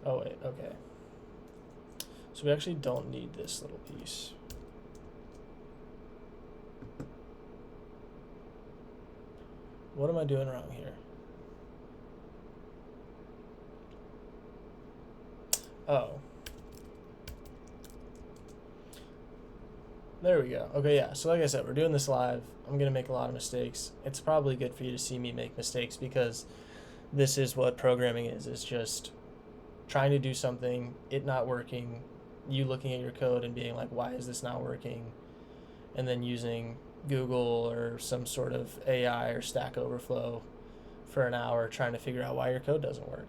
Oh wait, okay. So we actually don't need this little piece. What am I doing wrong here? Oh. There we go. Okay, yeah. So like I said, we're doing this live. I'm going to make a lot of mistakes. It's probably good for you to see me make mistakes because this is what programming is. It's just trying to do something, it not working, you looking at your code and being like, why is this not working? And then using Google or some sort of AI or Stack Overflow for an hour trying to figure out why your code doesn't work.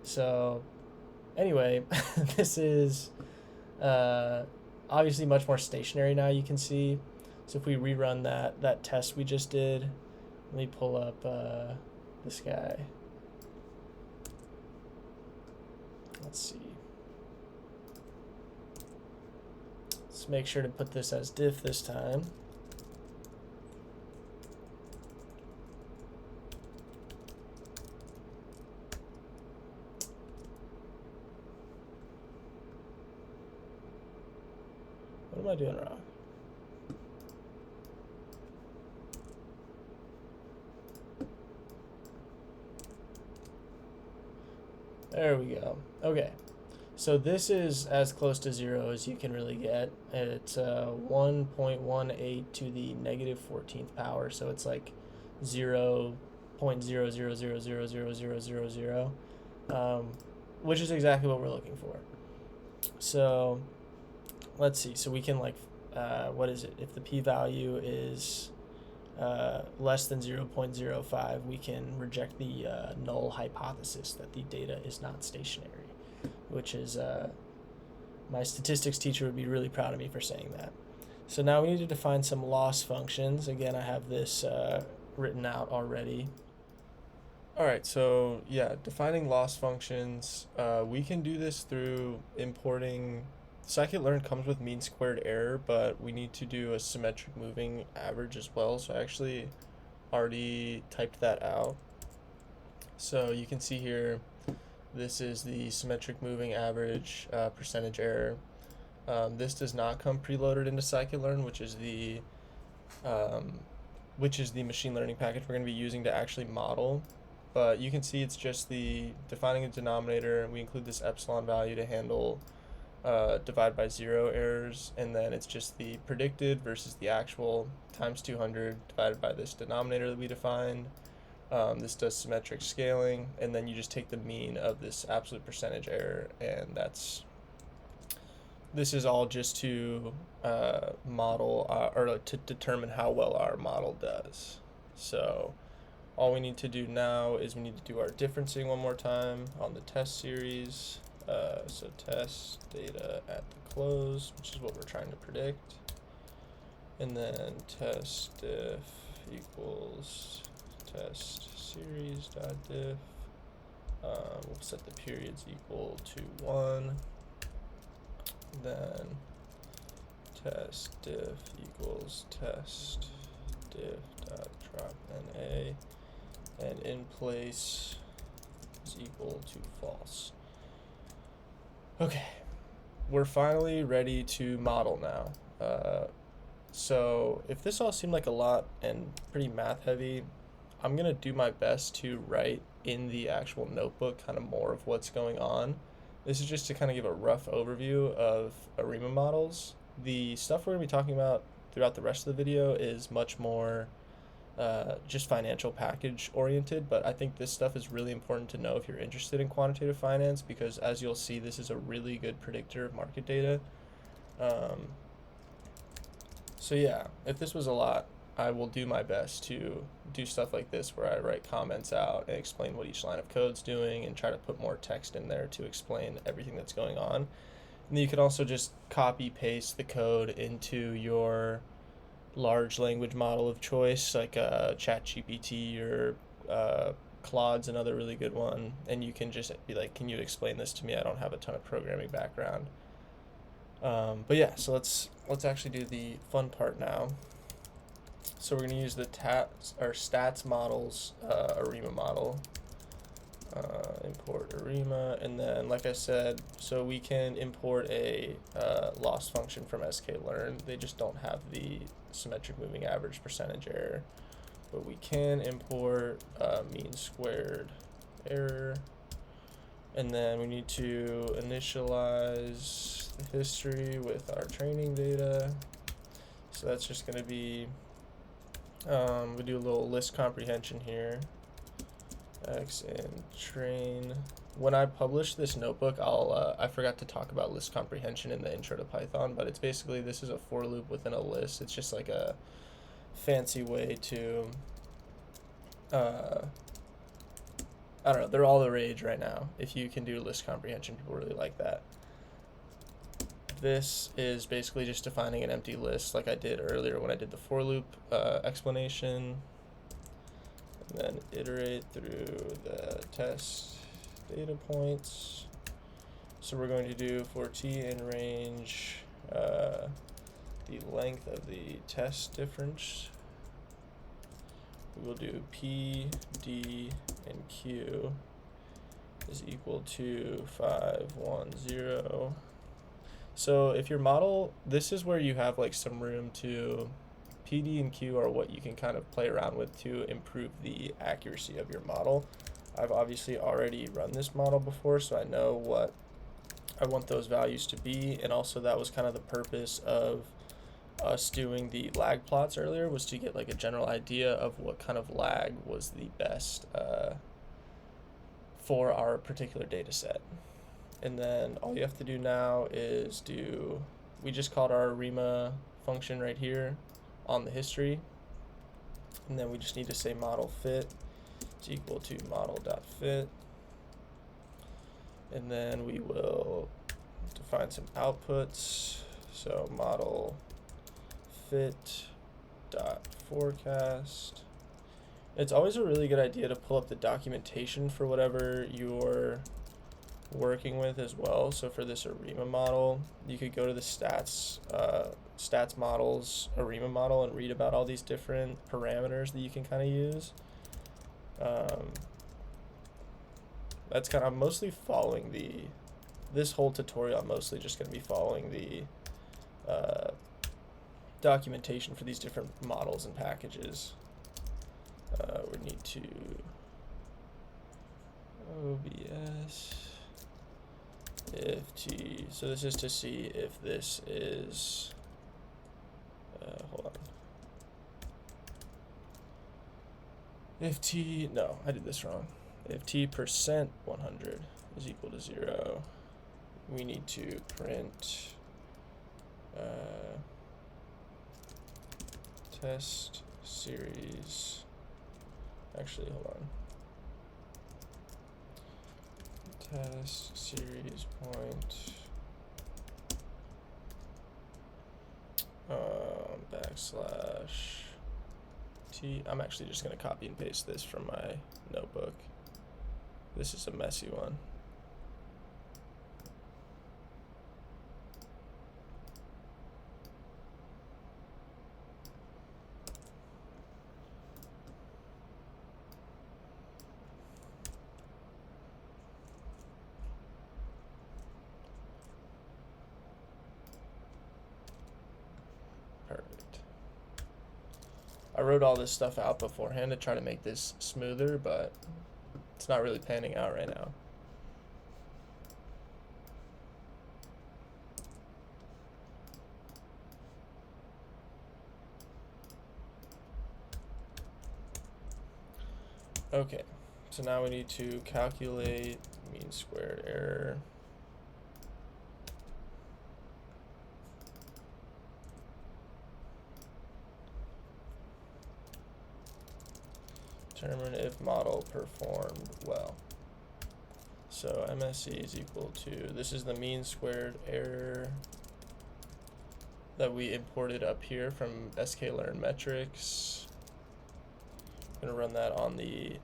So anyway, this is obviously much more stationary now, you can see. So if we rerun that test we just did, let me pull up this guy. Let's see. Let's make sure to put this as diff this time. What am I doing wrong? There we go. Okay, so this is as close to 0 as you can really get. It's 1.18 to the negative 14th power, so it's like 0.000000000, which is exactly what we're looking for. So let's see. So we can like, what is it? If the p-value is less than 0.05, we can reject the null hypothesis that the data is not stationary, which is my statistics teacher would be really proud of me for saying that. So now we need to define some loss functions. Again, I have this written out already. All right, so yeah, defining loss functions, we can do this through importing. Scikit-learn comes with mean squared error, but we need to do a symmetric moving average as well. So I actually already typed that out. So you can see here, This is the symmetric moving average percentage error. This does not come preloaded into scikit-learn, which is the machine learning package we're going to be using to actually model. But you can see it's just the defining a denominator. We include this epsilon value to handle divide by 0 errors, and then it's just the predicted versus the actual times 200 divided by this denominator that we defined. This does symmetric scaling, and then you just take the mean of this absolute percentage error, and this is all just to model or to determine how well our model does. So all we need to do now is we need to do our differencing one more time on the test series. So test data at the close, which is what we're trying to predict. And then test diff equals test series dot diff. We'll set the periods equal to 1. Then test diff equals test diff dot drop NA, and in place is equal to false. Okay, we're finally ready to model now. So if this all seemed like a lot and pretty math heavy, I'm gonna do my best to write in the actual notebook kind of more of what's going on. This is just to kind of give a rough overview of ARIMA models. The stuff we're gonna be talking about throughout the rest of the video is much more just financial package oriented, but I think this stuff is really important to know if you're interested in quantitative finance, because as you'll see, this is a really good predictor of market data. So yeah, if this was a lot, I will do my best to do stuff like this where I write comments out and explain what each line of code's doing and try to put more text in there to explain everything that's going on. And then you can also just copy paste the code into your large language model of choice, like ChatGPT or Claude's another really good one, and you can just be like, can you explain this to me? I don't have a ton of programming background. But yeah, so let's actually do the fun part now. So we're going to use the stats models ARIMA model. Import ARIMA, and then like I said, so we can import a loss function from sklearn. They just don't have the symmetric moving average percentage error, but we can import mean squared error, and then we need to initialize the history with our training data. So that's just going to be we do a little list comprehension here. X and train. When I publish this notebook, I forgot to talk about list comprehension in the intro to Python, but it's basically, this is a for loop within a list. It's just like a fancy way to I don't know, they're all the rage right now. If you can do list comprehension, people really like that. This is basically just defining an empty list like I did earlier when I did the for loop explanation. And then iterate through the test data points. So we're going to do for t in range the length of the test difference. We will do p, d, and q is equal to 5, 1, 0. So if your model, this is where you have like some room to, P, D, and Q are what you can kind of play around with to improve the accuracy of your model. I've obviously already run this model before, so I know what I want those values to be, and also that was kind of the purpose of us doing the lag plots earlier, was to get like a general idea of what kind of lag was the best for our particular data set. And then all you have to do now is we just called our ARIMA function right here on the history, and then we just need to say model fit is equal to model.fit, and then we will define some outputs. So model fit dot forecast. It's always a really good idea to pull up the documentation for whatever you're working with as well. So for this ARIMA model, you could go to the statsmodels ARIMA model and read about all these different parameters that you can kind of use. that's kind of, I'm mostly following this whole tutorial, I'm mostly just going to be following the documentation for these different models and packages. We need to OBS if t, so this is to see if this is, hold on. If t, no, I did this wrong. If t percent 100 is equal to 0, we need to print test series. Actually, hold on. Test series point backslash t. I'm actually just going to copy and paste this from my notebook. This is a messy one. Perfect. I wrote all this stuff out beforehand to try to make this smoother, but it's not really panning out right now. Okay, so now we need to calculate mean squared error. Determine if model performed well. So MSE is equal to, this is the mean squared error that we imported up here from sklearn metrics. I'm gonna run that on the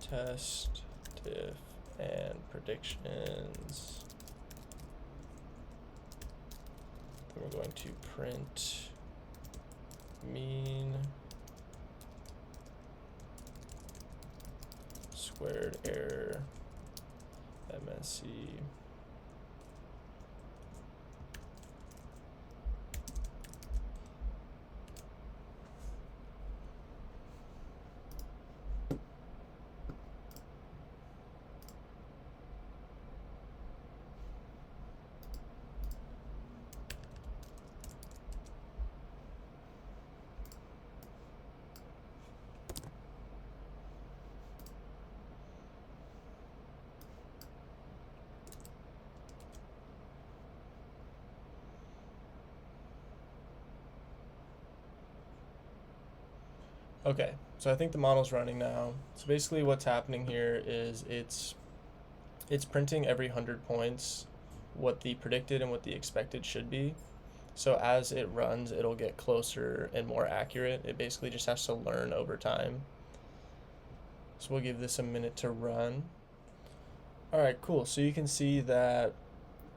test, diff, and predictions. Then we're going to print mean squared error MSE. Okay, so I think the model's running now. So basically what's happening here is it's printing every 100 points what the predicted and what the expected should be. So as it runs, it'll get closer and more accurate. It basically just has to learn over time. So we'll give this a minute to run. All right, cool. So you can see that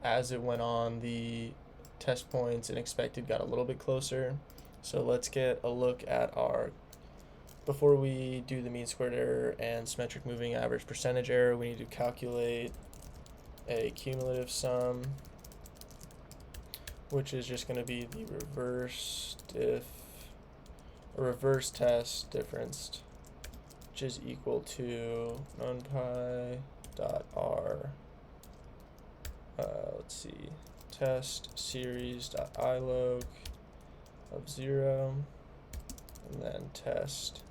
as it went on, the test points and expected got a little bit closer. So let's get a look at our, before we do the mean squared error and symmetric moving average percentage error, we need to calculate a cumulative sum, which is just going to be the reverse diff, or reverse test difference, which is equal to numpy dot r, let's see, test series dot ilog of 0, and then test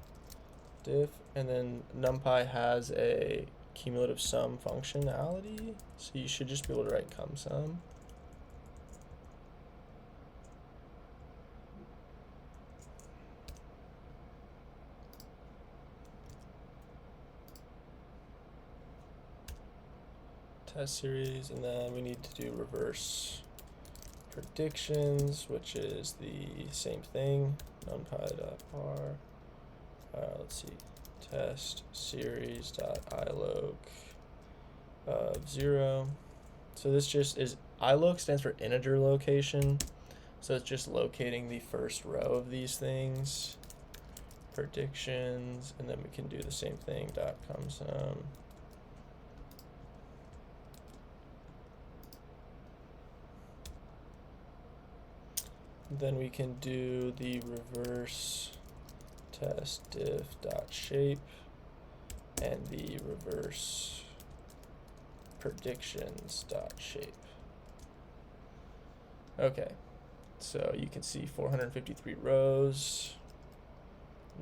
diff, and then numpy has a cumulative sum functionality, so you should just be able to write cum sum. Test series, and then we need to do reverse predictions, which is the same thing, numpy.r, let's see, test series.ilog of 0. So this just is, ilog stands for integer location, so it's just locating the first row of these things. predictions, and then we can do the same thing, dot com. Then we can do the reverse test diff dot shape and the reverse predictions dot shape. Okay, so you can see 453 rows.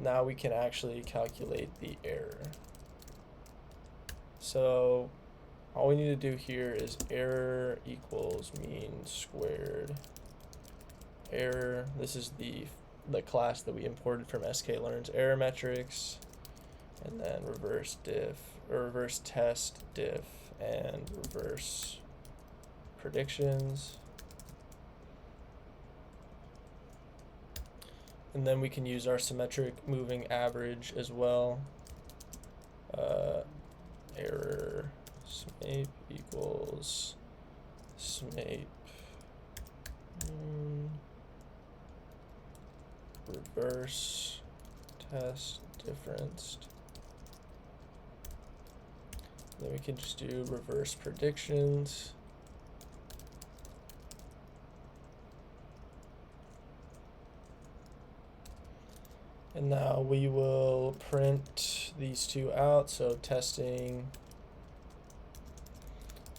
Now we can actually calculate the error. So all we need to do here is error equals mean squared. Error, this is the class that we imported from sklearn's error metrics, and then reverse diff, or reverse test diff, and reverse predictions. And then we can use our symmetric moving average as well. Error smape equals smape reverse test differenced. Then we can just do reverse predictions. And now we will print these two out. So testing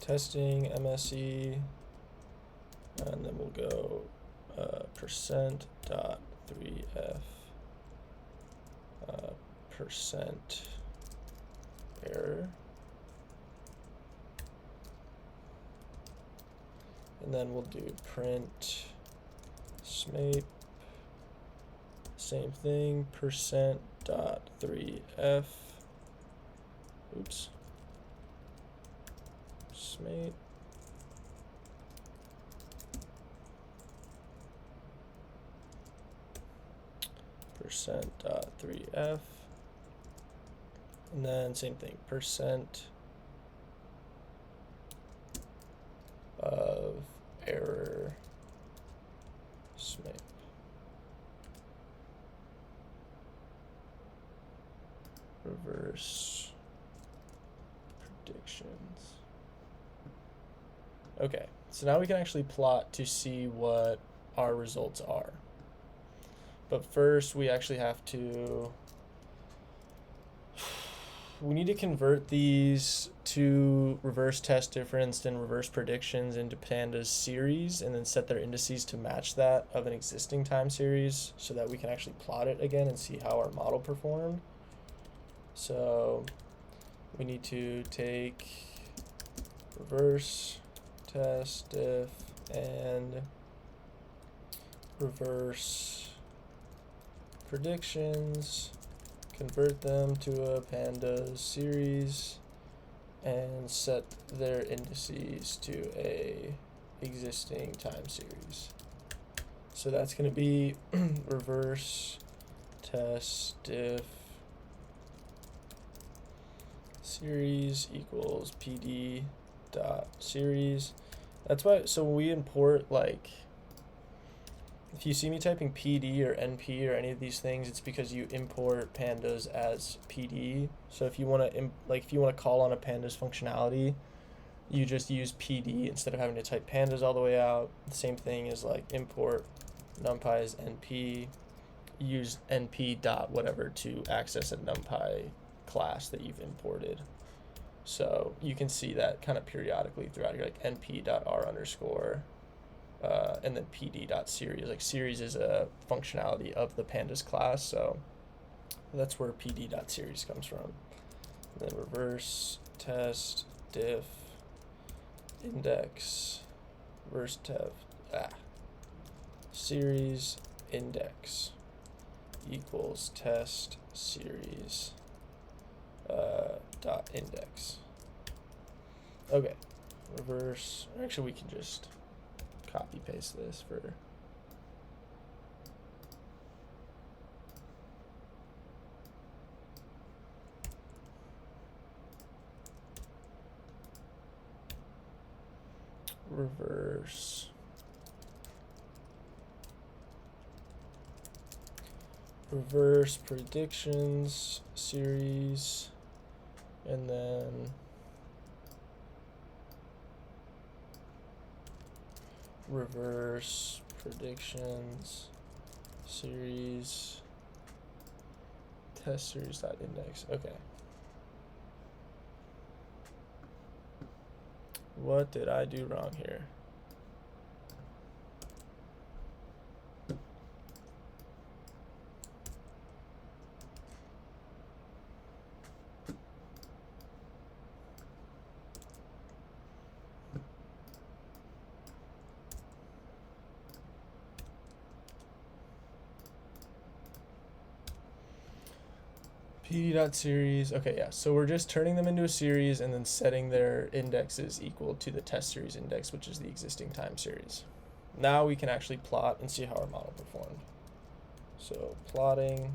MSE, and then we'll go percent dot 3f percent error, and then we'll do print smape, same thing, percent dot 3f, oops, smape, percent dot 3f, and then same thing, percent of error smape. Reverse predictions. Okay, so now we can actually plot to see what our results are. But first we actually have to, we need to convert these to reverse test difference and reverse predictions into Pandas series, and then set their indices to match that of an existing time series so that we can actually plot it again and see how our model performed. So we need to take reverse test diff and reverse predictions, convert them to a Pandas series, and set their indices to a existing time series. So that's going to be reverse test diff series equals pd dot series. That's why, so when we import, like, if you see me typing pd or np or any of these things, it's because you import pandas as pd. So if you want to if you want to call on a pandas functionality, you just use pd instead of having to type pandas all the way out. The same thing is like import numpy as np, use np dot whatever to access a numpy class that you've imported. So you can see that kind of periodically throughout here, like np.r underscore and then pd.series. Like series is a functionality of the pandas class, so that's where pd.series comes from. And then reverse test diff index reverse test series index equals test series dot index. Okay, reverse, actually we can just copy paste this for reverse predictions series, and then reverse predictions series test series.index. Okay. What did I do wrong here? PD.series. Okay, yeah. So we're just turning them into a series and then setting their indexes equal to the test series index, which is the existing time series. Now we can actually plot and see how our model performed. So plotting.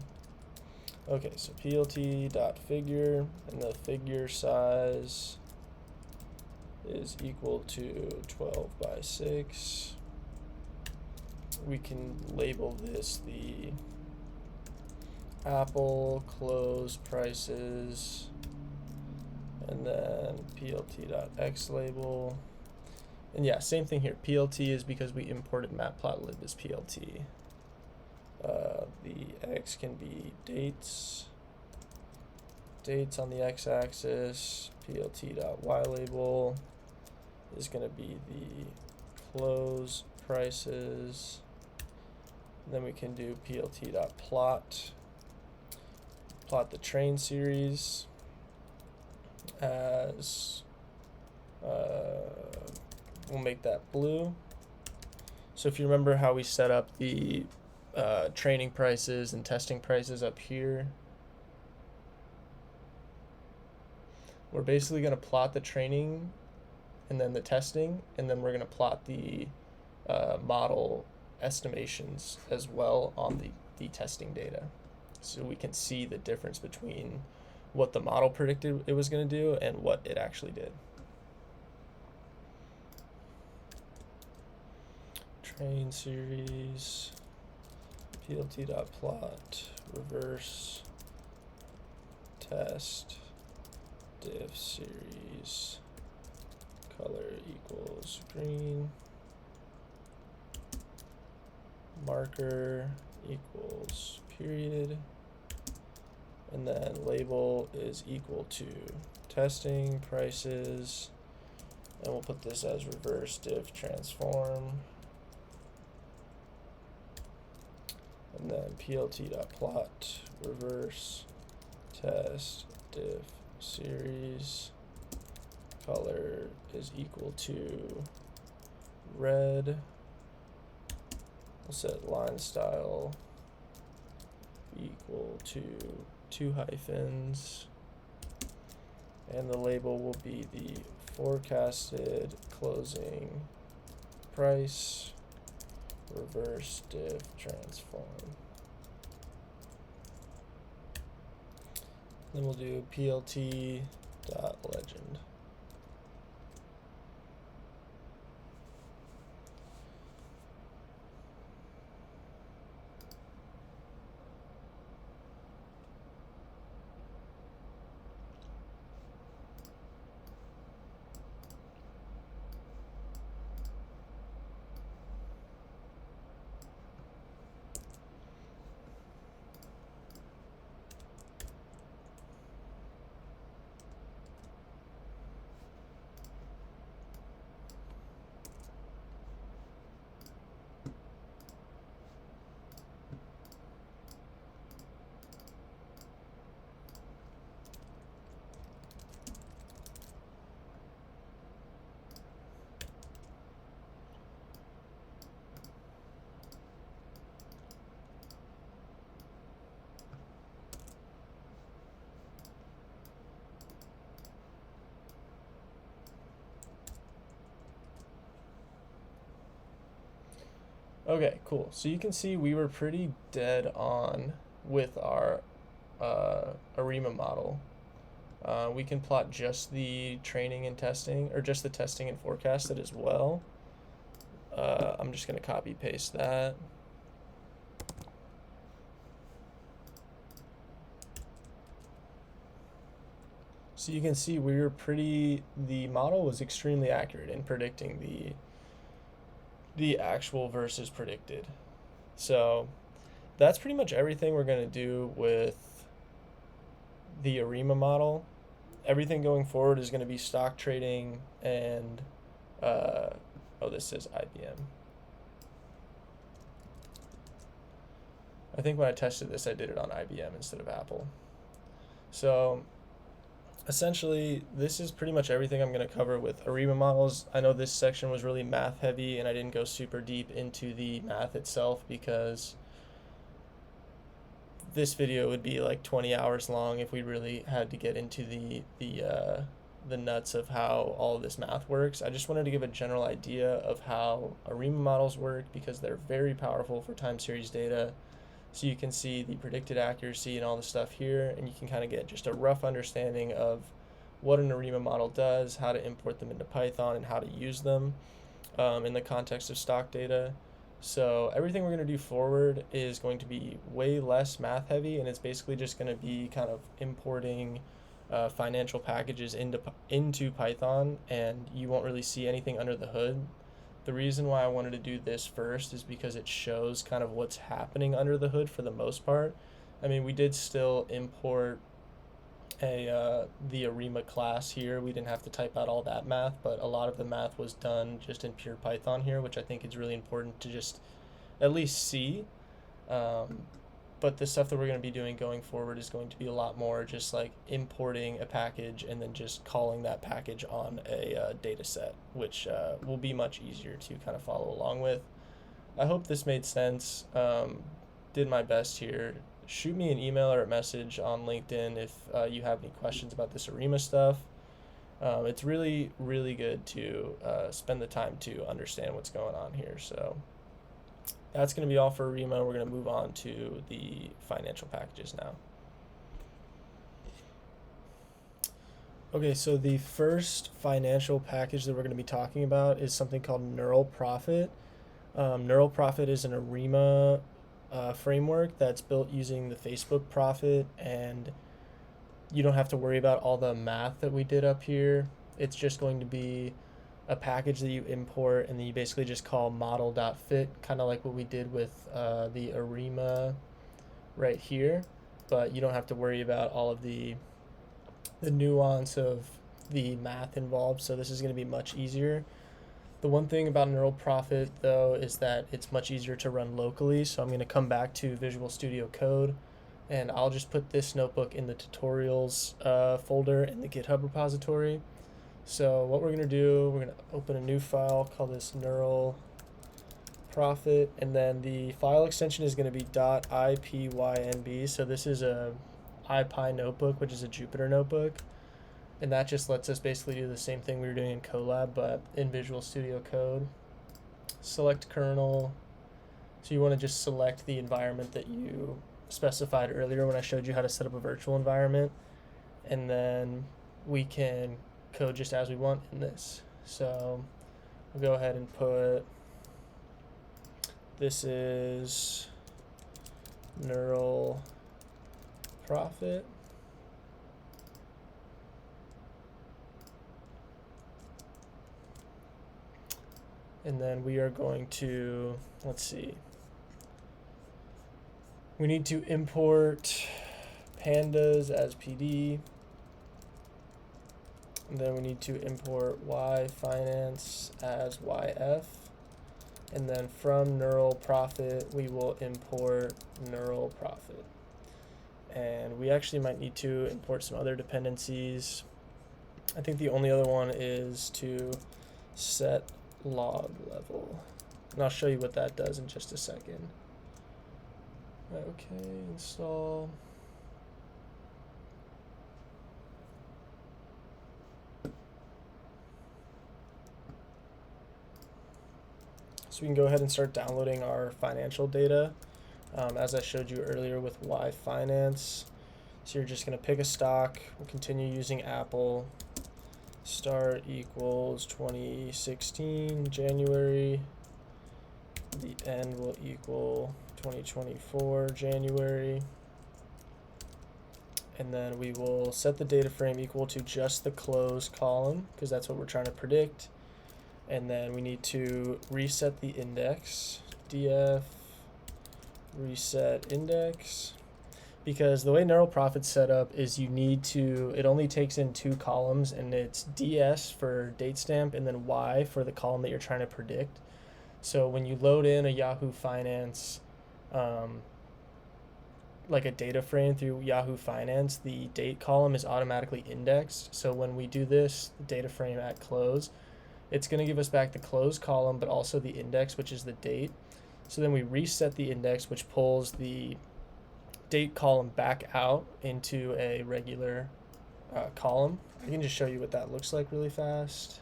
Okay, so plt.figure, and the figure size is equal to 12 by 6. We can label this the Apple close prices, and then plt.x label. And yeah, same thing here. PLT is because we imported matplotlib as PLT. The x can be dates on the x-axis. plt.y label is going to be the close prices. Then we can do plt.plot. Plot the train series as, we'll make that blue. So if you remember how we set up the training prices and testing prices up here, we're basically going to plot the training and then the testing, and then we're going to plot the model estimations as well on the testing data. So we can see the difference between what the model predicted it was going to do and what it actually did. Train series, plt.plot, reverse test, diff series, color equals green, marker equals period, and then label is equal to testing prices, and we'll put this as reverse diff transform, and then plt.plot reverse test diff series, color is equal to red. We'll set line style equal to 2 hyphens, and the label will be the forecasted closing price reverse diff transform. Then we'll do plt.legend. Okay, cool. So you can see we were pretty dead on with our ARIMA model. We can plot just the training and testing, or just the testing and forecasted as well. I'm just going to copy paste that. So you can see the model was extremely accurate in predicting the actual versus predicted. So that's pretty much everything we're going to do with the ARIMA model. Everything going forward is going to be stock trading and, oh, this is IBM. I think when I tested this, I did it on IBM instead of Apple. So essentially, this is pretty much everything I'm going to cover with ARIMA models. I know this section was really math heavy and I didn't go super deep into the math itself because this video would be like 20 hours long if we really had to get into the nuts of how all of this math works. I just wanted to give a general idea of how ARIMA models work because they're very powerful for time series data. So you can see the predicted accuracy and all the stuff here, and you can kind of get just a rough understanding of what an ARIMA model does, how to import them into Python, and how to use them in the context of stock data. So everything we're going to do forward is going to be way less math heavy, and it's basically just going to be kind of importing financial packages into Python, and you won't really see anything under the hood. The reason why I wanted to do this first is because it shows kind of what's happening under the hood for the most part. I mean, we did still import the ARIMA class here. We didn't have to type out all that math, but a lot of the math was done just in pure Python here, which I think is really important to just at least see. But the stuff that we're going to be doing going forward is going to be a lot more just like importing a package and then just calling that package on a data set, which will be much easier to kind of follow along with. I hope this made sense. Did my best here. Shoot me an email or a message on LinkedIn if you have any questions about this ARIMA stuff. It's really, really good to spend the time to understand what's going on here. So that's going to be all for ARIMA. We're going to move on to the financial packages now. Okay, so the first financial package that we're going to be talking about is something called Nerual Prophet. Nerual Prophet is an ARIMA framework that's built using the Facebook Prophet, and you don't have to worry about all the math that we did up here. It's just going to be a package that you import, and then you basically just call model.fit, kind of like what we did with the ARIMA right here, but you don't have to worry about all of the nuance of the math involved, so this is going to be much easier. The one thing about Nerual Prophet, though, is that it's much easier to run locally, so I'm going to come back to Visual Studio Code, and I'll just put this notebook in the tutorials folder in the GitHub repository. So what we're going to do, we're going to open a new file, call this Nerual Prophet, and then the file extension is going to be .ipynb. So this is a IPy notebook, which is a Jupyter notebook, and that just lets us basically do the same thing we were doing in Colab, but in Visual Studio Code. Select kernel. So you want to just select the environment that you specified earlier when I showed you how to set up a virtual environment, and then we can code just as we want in this. So we'll go ahead and put, this is Nerual Prophet, and then we are going to, let's see, we need to import Pandas as PD, and then we need to import Yfinance as YF, and then from Nerual Prophet we will import Nerual Prophet. And we actually might need to import some other dependencies. I think the only other one is to set log level, and I'll show you what that does in just a second. Okay, install. So we can go ahead and start downloading our financial data, as I showed you earlier with Yfinance. So you're just going to pick a stock. We'll continue using Apple. Start equals 2016 January. The end will equal 2024 January. and then we will set the data frame equal to just the close column, because that's what we're trying to predict. And then we need to reset the index, df reset index, because the way Nerual Prophet's set up is you need to, it only takes in 2 columns, and it's ds for date stamp and then y for the column that you're trying to predict. So when you load in a Yahoo Finance, like a data frame through Yahoo Finance, the date column is automatically indexed. So when we do this, the data frame at close, it's going to give us back the close column, but also the index, which is the date. So then we reset the index, which pulls the date column back out into a regular column. I can just show you what that looks like really fast.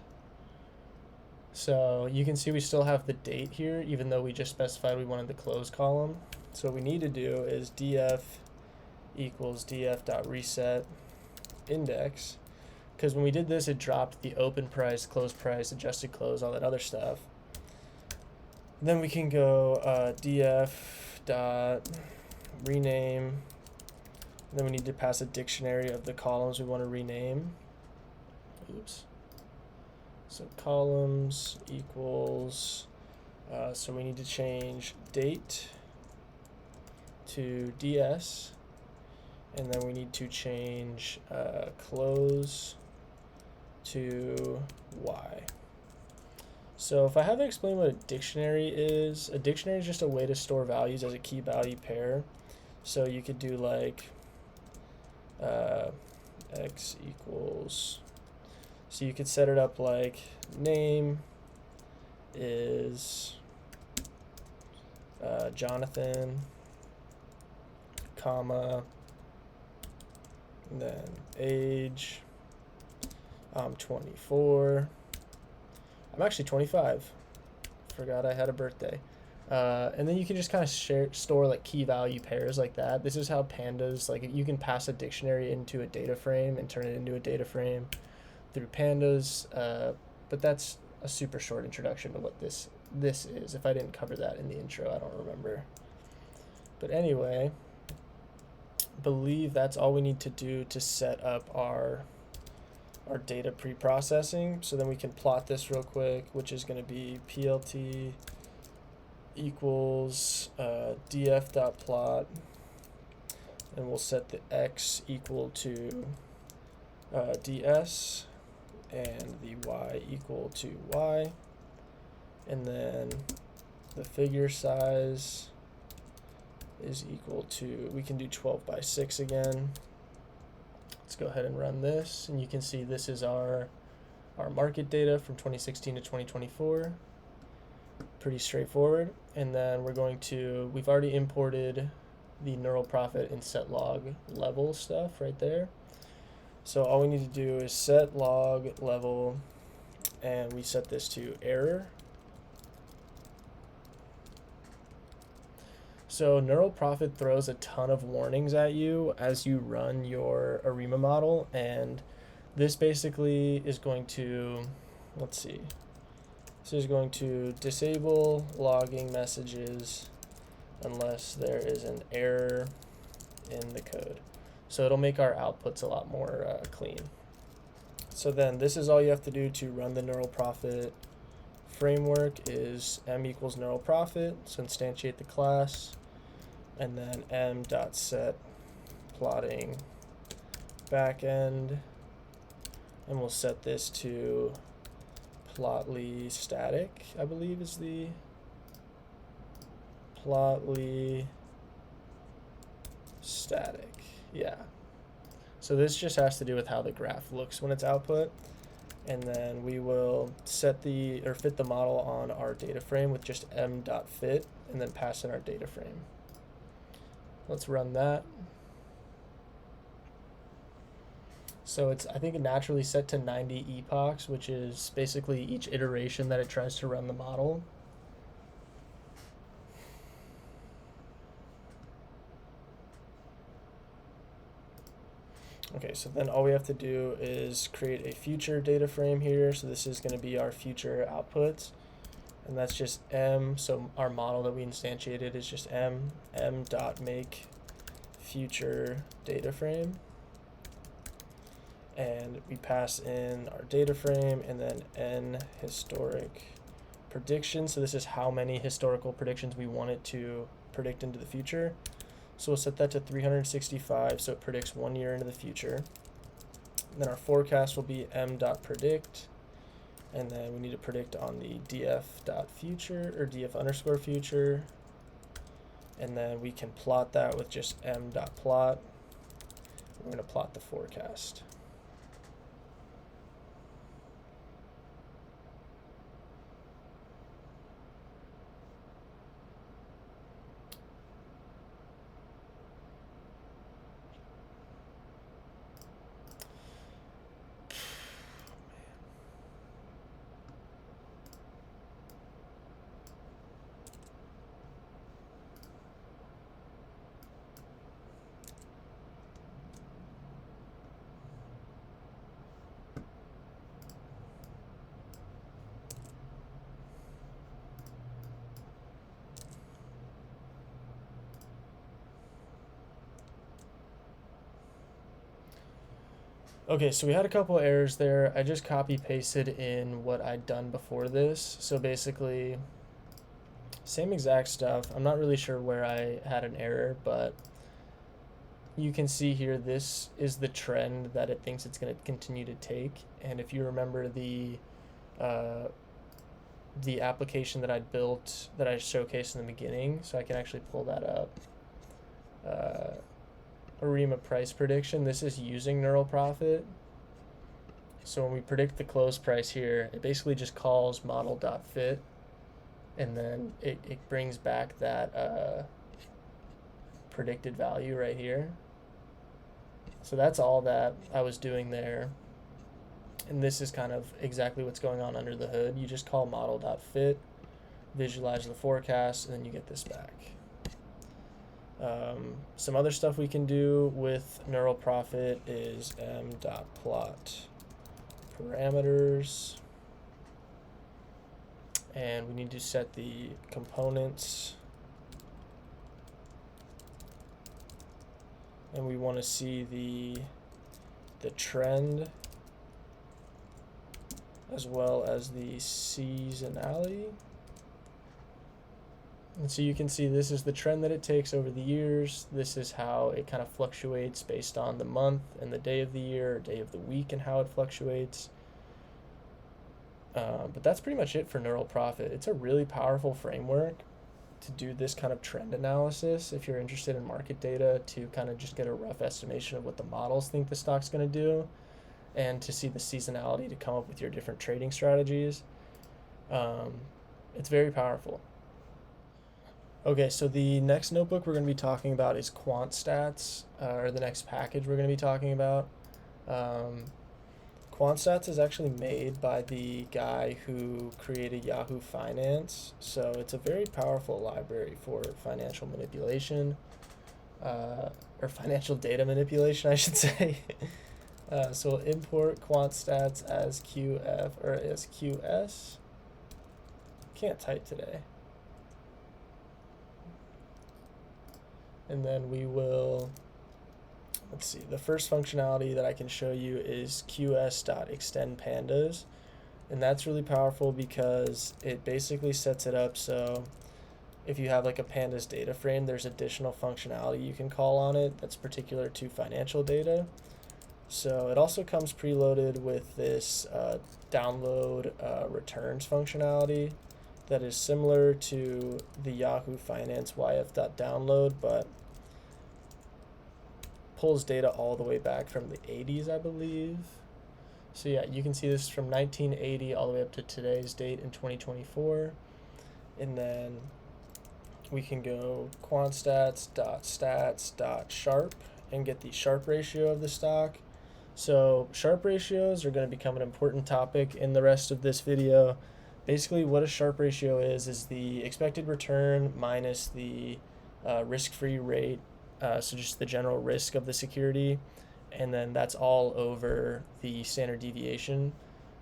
So you can see we still have the date here, even though we just specified we wanted the close column. So what we need to do is df equals df.reset index, because when we did this, it dropped the open price, close price, adjusted close, all that other stuff. And then we can go df.rename. Then we need to pass a dictionary of the columns we want to rename. Oops. So columns equals, so we need to change date to ds, and then we need to change close to y. So if I haven't explained what a dictionary is just a way to store values as a key value pair. So you could do like x equals, so you could set it up like name is Jonathan, comma, and then age, I'm 24. I'm actually 25. Forgot I had a birthday. And then you can just kind of store like key value pairs like that. This is how Pandas, like you can pass a dictionary into a data frame and turn it into a data frame through Pandas. But that's a super short introduction to what this is. If I didn't cover that in the intro, I don't remember. But anyway, believe that's all we need to do to set up our data pre-processing. So then we can plot this real quick, which is going to be plt equals df.plot, and we'll set the x equal to ds and the y equal to y, and then the figure size is equal to, we can do 12 by 6 again. Let's go ahead and run this, and you can see this is our market data from 2016 to 2024. Pretty straightforward. And then we're going to, we've already imported the Nerual Prophet and set log level stuff right there. So all we need to do is set log level, and we set this to error. So Nerual Prophet throws a ton of warnings at you as you run your ARIMA model, and this basically is going to, let's see, this is going to disable logging messages unless there is an error in the code. So it'll make our outputs a lot more clean. So then this is all you have to do to run the Nerual Prophet framework is m equals Nerual Prophet, so instantiate the class, and then m.set plotting backend, and we'll set this to plotly static, I believe is the plotly static, yeah. So this just has to do with how the graph looks when it's output, and then we will set the, or fit the model on our data frame with just m.fit, and then pass in our data frame. Let's run that. So it's, I think, naturally set to 90 epochs, which is basically each iteration that it tries to run the model. Okay, so then all we have to do is create a future data frame here. So this is going to be our future outputs, and that's just m. So our model that we instantiated is just m dot make future data frame. and we pass in our data frame and then n historic prediction. So this is how many historical predictions we want it to predict into the future. So we'll set that to 365, so it predicts 1 year into the future. And then our forecast will be m.predict, and then we need to predict on the df.future or df_future, and then we can plot that with just m.plot. We're going to plot the forecast. Okay, so we had a couple errors there. I just copy pasted in what I'd done before this. So basically, same exact stuff. I'm not really sure where I had an error, but you can see here, this is the trend that it thinks it's going to continue to take. And if you remember the application that I'd built, that I showcased in the beginning, so I can actually pull that up. ARIMA price prediction. This is using Nerual Prophet. So when we predict the close price here, it basically just calls model.fit, and then it brings back that predicted value right here. So that's all that I was doing there. And this is kind of exactly what's going on under the hood. You just call model.fit, visualize the forecast, and then you get this back. Some other stuff we can do with Nerual Prophet is m.plot parameters, and we need to set the components, and we want to see the trend as well as the seasonality. And so you can see this is the trend that it takes over the years. This is how it kind of fluctuates based on the month and the day of the year, or day of the week, and how it fluctuates. But that's pretty much it for Nerual Prophet. It's a really powerful framework to do this kind of trend analysis if you're interested in market data, to kind of just get a rough estimation of what the models think the stock's going to do, and to see the seasonality to come up with your different trading strategies. It's very powerful. Okay, so the next notebook we're going to be talking about is QuantStats, or the next package we're going to be talking about. QuantStats is actually made by the guy who created Yahoo Finance, so it's a very powerful library for financial manipulation, or financial data manipulation, I should say. So we'll import QuantStats as QF, or as QS. Can't type today. And then we will, let's see, the first functionality that I can show you is qs.extend pandas. And that's really powerful because it basically sets it up so if you have like a pandas data frame, there's additional functionality you can call on it that's particular to financial data. So it also comes preloaded with this download returns functionality that is similar to the Yahoo Finance yf.download, but pulls data all the way back from the 80s, I believe. So yeah, you can see this from 1980 all the way up to today's date in 2024. And then we can go quantstats.stats.sharp and get the Sharpe ratio of the stock. So Sharpe ratios are going to become an important topic in the rest of this video. Basically, what a Sharpe ratio is the expected return minus the risk-free rate, so just the general risk of the security, and then that's all over the standard deviation.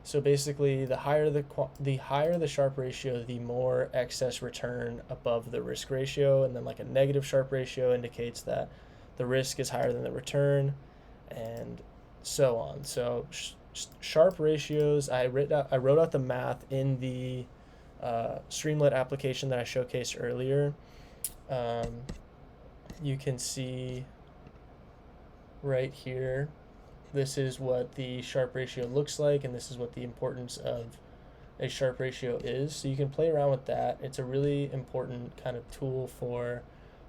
So basically, the higher the Sharpe ratio, the more excess return above the risk ratio, and then like a negative Sharpe ratio indicates that the risk is higher than the return, and so on. So Sharp ratios, I wrote out the math in the Streamlit application that I showcased earlier. You can see right here, this is what the Sharp ratio looks like, and this is what the importance of a Sharp ratio is. So you can play around with that. It's a really important kind of tool for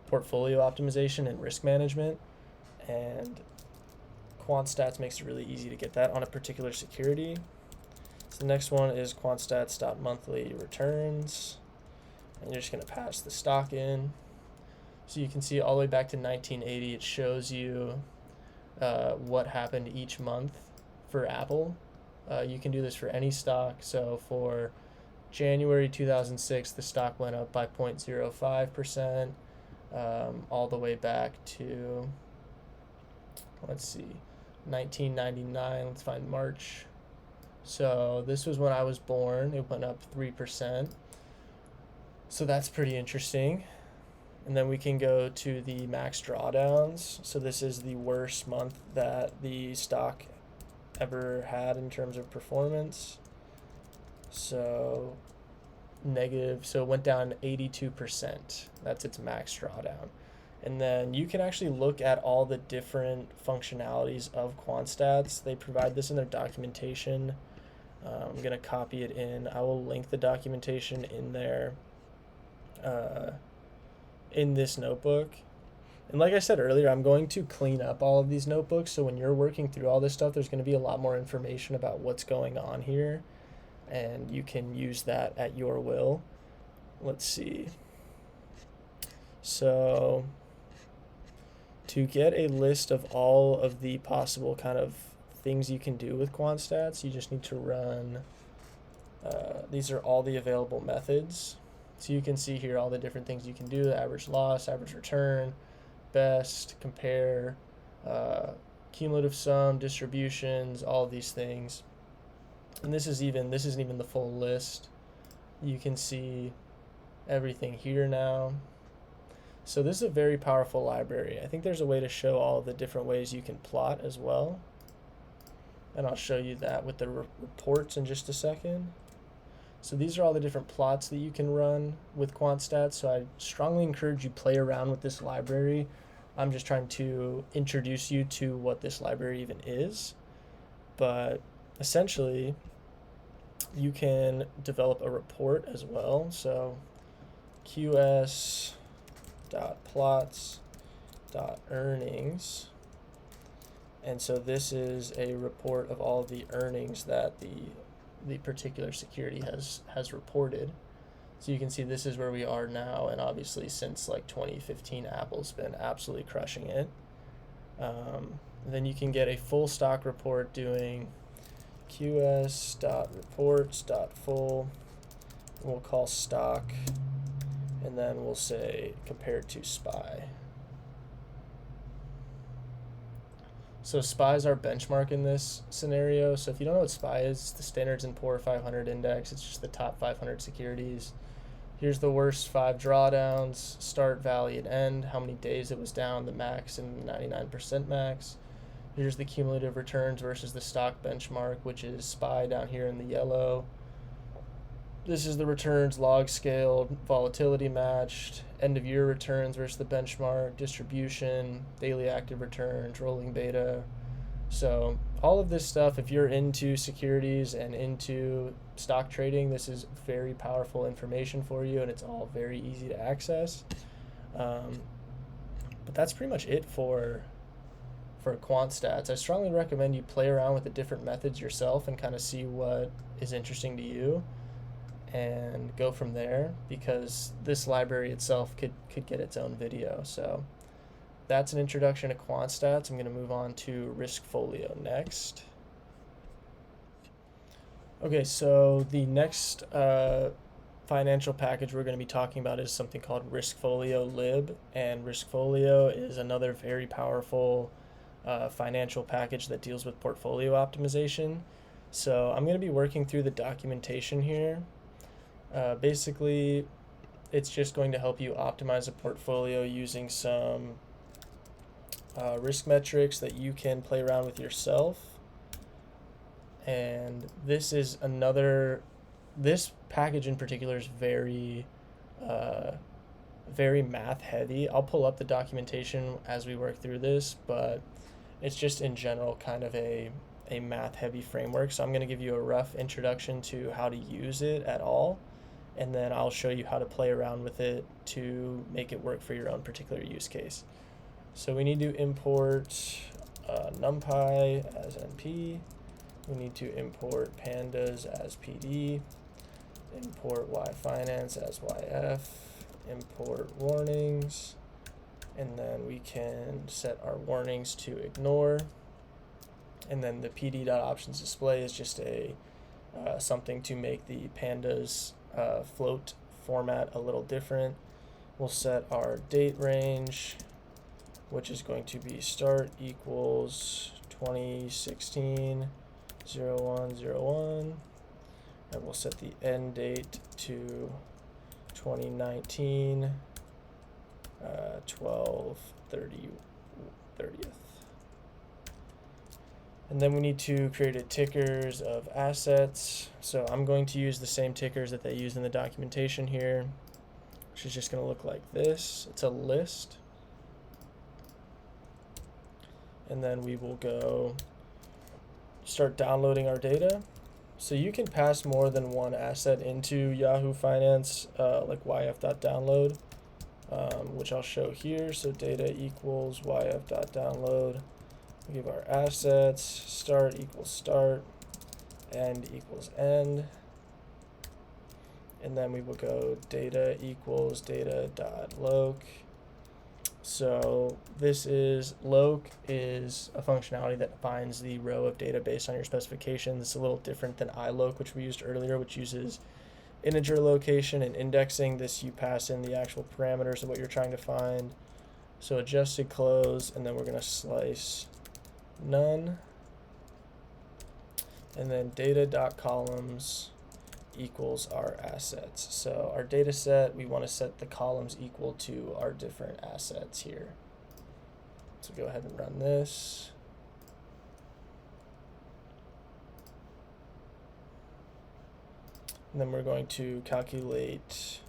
portfolio optimization and risk management, and QuantStats makes it really easy to get that on a particular security. So the next one is QuantStats.monthly returns, and you're just going to pass the stock in. So you can see all the way back to 1980, it shows you what happened each month for Apple. You can do this for any stock. So for January 2006, the stock went up by 0.05%, all the way back to, let's see, 1999. Let's find March. So this was when I was born. It went up 3%. So that's pretty interesting. And then we can go to the max drawdowns. So this is the worst month that the stock ever had in terms of performance. So negative, so it went down 82%. That's its max drawdown. And then you can actually look at all the different functionalities of QuantStats. They provide this in their documentation. I'm going to copy it in. I will link the documentation in there in this notebook. And like I said earlier, I'm going to clean up all of these notebooks, so when you're working through all this stuff, there's going to be a lot more information about what's going on here, and you can use that at your will. Let's see. So to get a list of all of the possible kind of things you can do with QuantStats, you just need to run, these are all the available methods. So you can see here all the different things you can do: average loss, average return, best, compare, cumulative sum, distributions, all of these things. And this isn't even the full list. You can see everything here now. So this is a very powerful library. I think there's a way to show all of the different ways you can plot as well, and I'll show you that with the reports in just a second. So these are all the different plots that you can run with QuantStats. So I strongly encourage you play around with this library. I'm just trying to introduce you to what this library even is. But essentially, you can develop a report as well. So qs.plots.earnings. And so this is a report of all of the earnings that the particular security has reported. So you can see this is where we are now, and obviously since like 2015, Apple's been absolutely crushing it. Then you can get a full stock report doing qs.reports.full, and we'll call stock, and then we'll say compared to SPY. So SPY is our benchmark in this scenario. So if you don't know what SPY is, it's the Standards & Poor 500 index. It's just the top 500 securities. Here's the worst 5 drawdowns: start, valley, and end, how many days it was down, the max and the 99% max. Here's the cumulative returns versus the stock benchmark, which is SPY down here in the yellow. This is the returns log scaled, volatility matched, end of year returns versus the benchmark, distribution, daily active returns, rolling beta. So all of this stuff, if you're into securities and into stock trading, this is very powerful information for you, and it's all very easy to access. But that's pretty much it for QuantStats. I strongly recommend you play around with the different methods yourself and kind of see what is interesting to you, and go from there, because this library itself could get its own video. So that's an introduction to QuantStats. I'm going to move on to Riskfolio next. Okay, so the next financial package we're going to be talking about is something called Riskfolio-Lib, and Riskfolio is another very powerful financial package that deals with portfolio optimization. So I'm going to be working through the documentation here. Basically, it's just going to help you optimize a portfolio using some risk metrics that you can play around with yourself. And this is this package in particular is very math heavy. I'll pull up the documentation as we work through this, but it's just in general kind of a math heavy framework. So I'm going to give you a rough introduction to how to use it at all, and then I'll show you how to play around with it to make it work for your own particular use case. So we need to import numpy as np. We need to import pandas as pd, import Yfinance as yf, import warnings, and then we can set our warnings to ignore. And then the pd.options display is just a something to make the pandas float format a little different. We'll set our date range, which is going to be start equals 2016 0101, and we'll set the end date to 2019 12/30th. And then we need to create a tickers of assets. So I'm going to use the same tickers that they use in the documentation here, which is just going to look like this. It's a list. And then we will go start downloading our data. So you can pass more than one asset into Yahoo Finance, like yf.download, which I'll show here. So data equals yf.download. We give our assets, start equals start, end equals end. And then we will go data equals data.loc. So this is loc is a functionality that finds the row of data based on your specifications. It's a little different than iloc, which we used earlier, which uses integer location and indexing. This you pass in the actual parameters of what you're trying to find. So adjusted close, and then we're going to slice none. And then data.columns equals our assets. So our data set, we want to set the columns equal to our different assets here. So go ahead and run this. And then we're going to calculate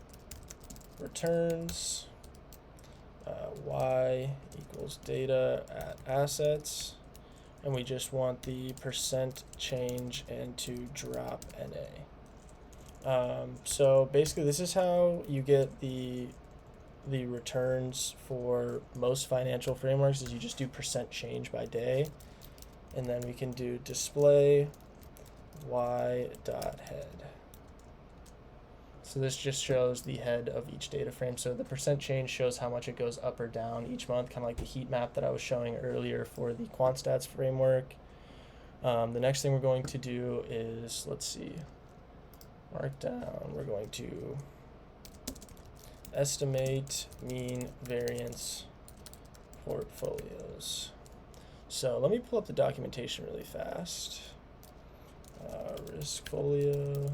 returns. Y equals data at assets. And we just want the percent change and to drop NA. So basically this is how you get the returns for most financial frameworks, is you just do percent change by day, and then we can do display y.head. So this just shows the head of each data frame. So the percent change shows how much it goes up or down each month, kind of like the heat map that I was showing earlier for the QuantStats framework. The next thing we're going to do is, let's see, markdown. We're going to estimate mean variance portfolios. So let me pull up the documentation really fast. Riskfolio.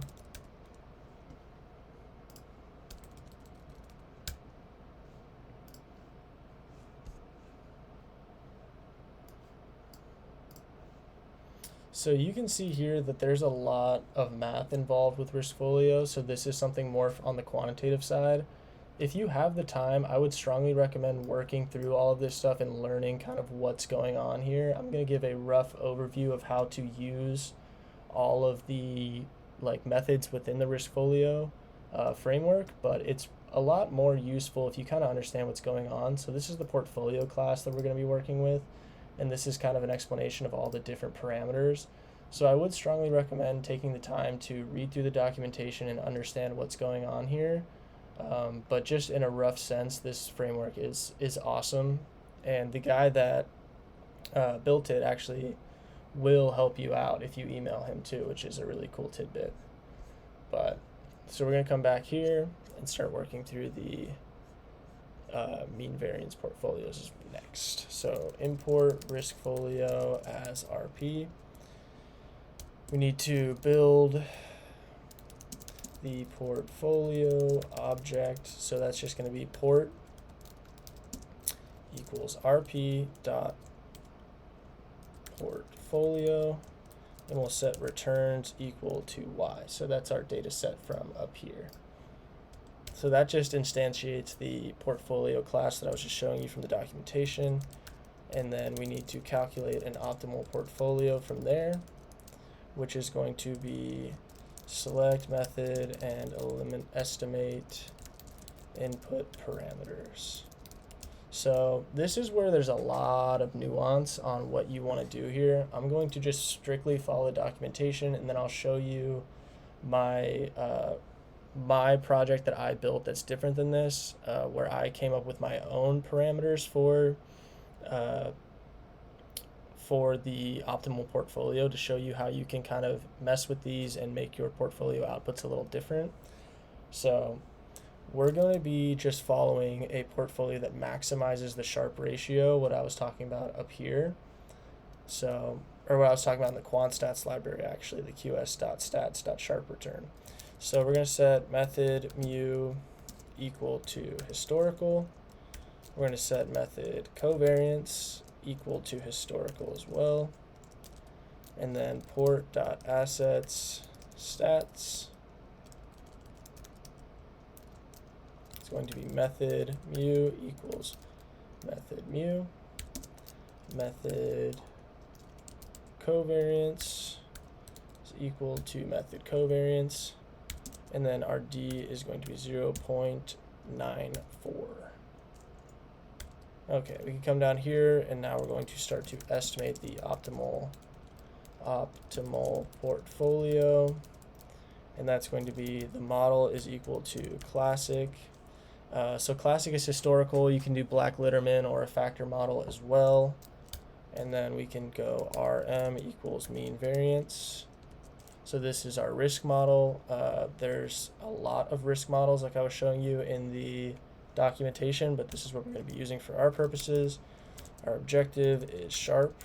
So you can see here that there's a lot of math involved with Riskfolio. So this is something more on the quantitative side. If you have the time, I would strongly recommend working through all of this stuff and learning kind of what's going on here. I'm going to give a rough overview of how to use all of the methods within the Riskfolio framework, but it's a lot more useful if you kind of understand what's going on. So this is the portfolio class that we're going to be working with, and this is kind of an explanation of all the different parameters. So I would strongly recommend taking the time to read through the documentation and understand what's going on here. But just in a rough sense, this framework is awesome, and the guy that built it actually will help you out if you email him too, which is a really cool tidbit. But so we're going to come back here and start working through the mean variance portfolios next. So import Riskfolio as RP. We need to build the portfolio object. So that's just going to be port equals rp dot portfolio, and we'll set returns equal to y. So that's our data set from up here. So that just instantiates the portfolio class that I was just showing you from the documentation. And then we need to calculate an optimal portfolio from there, which is going to be select method and estimate input parameters. So this is where there's a lot of nuance on what you want to do here. I'm going to just strictly follow the documentation, and then I'll show you my my project that I built that's different than this, where I came up with my own parameters for the optimal portfolio to show you how you can kind of mess with these and make your portfolio outputs a little different. So we're going to be just following a portfolio that maximizes the Sharpe ratio, what I was talking about up here. So, or what I was talking about in the QuantStats library, actually, the qs.stats.sharpe return. So we're going to set method mu equal to historical. We're going to set method covariance equal to historical as well. And then port.assets stats. It's going to be method mu equals method mu. Method covariance is equal to method covariance. And then our D is going to be 0.94. Okay, we can come down here, and now we're going to start to estimate the optimal portfolio. And that's going to be the model is equal to classic. So classic is historical. You can do Black Litterman or a factor model as well. And then we can go RM equals mean variance. So this is our risk model. There's a lot of risk models like I was showing you in the documentation, but this is what we're going to be using for our purposes. Our objective is Sharpe.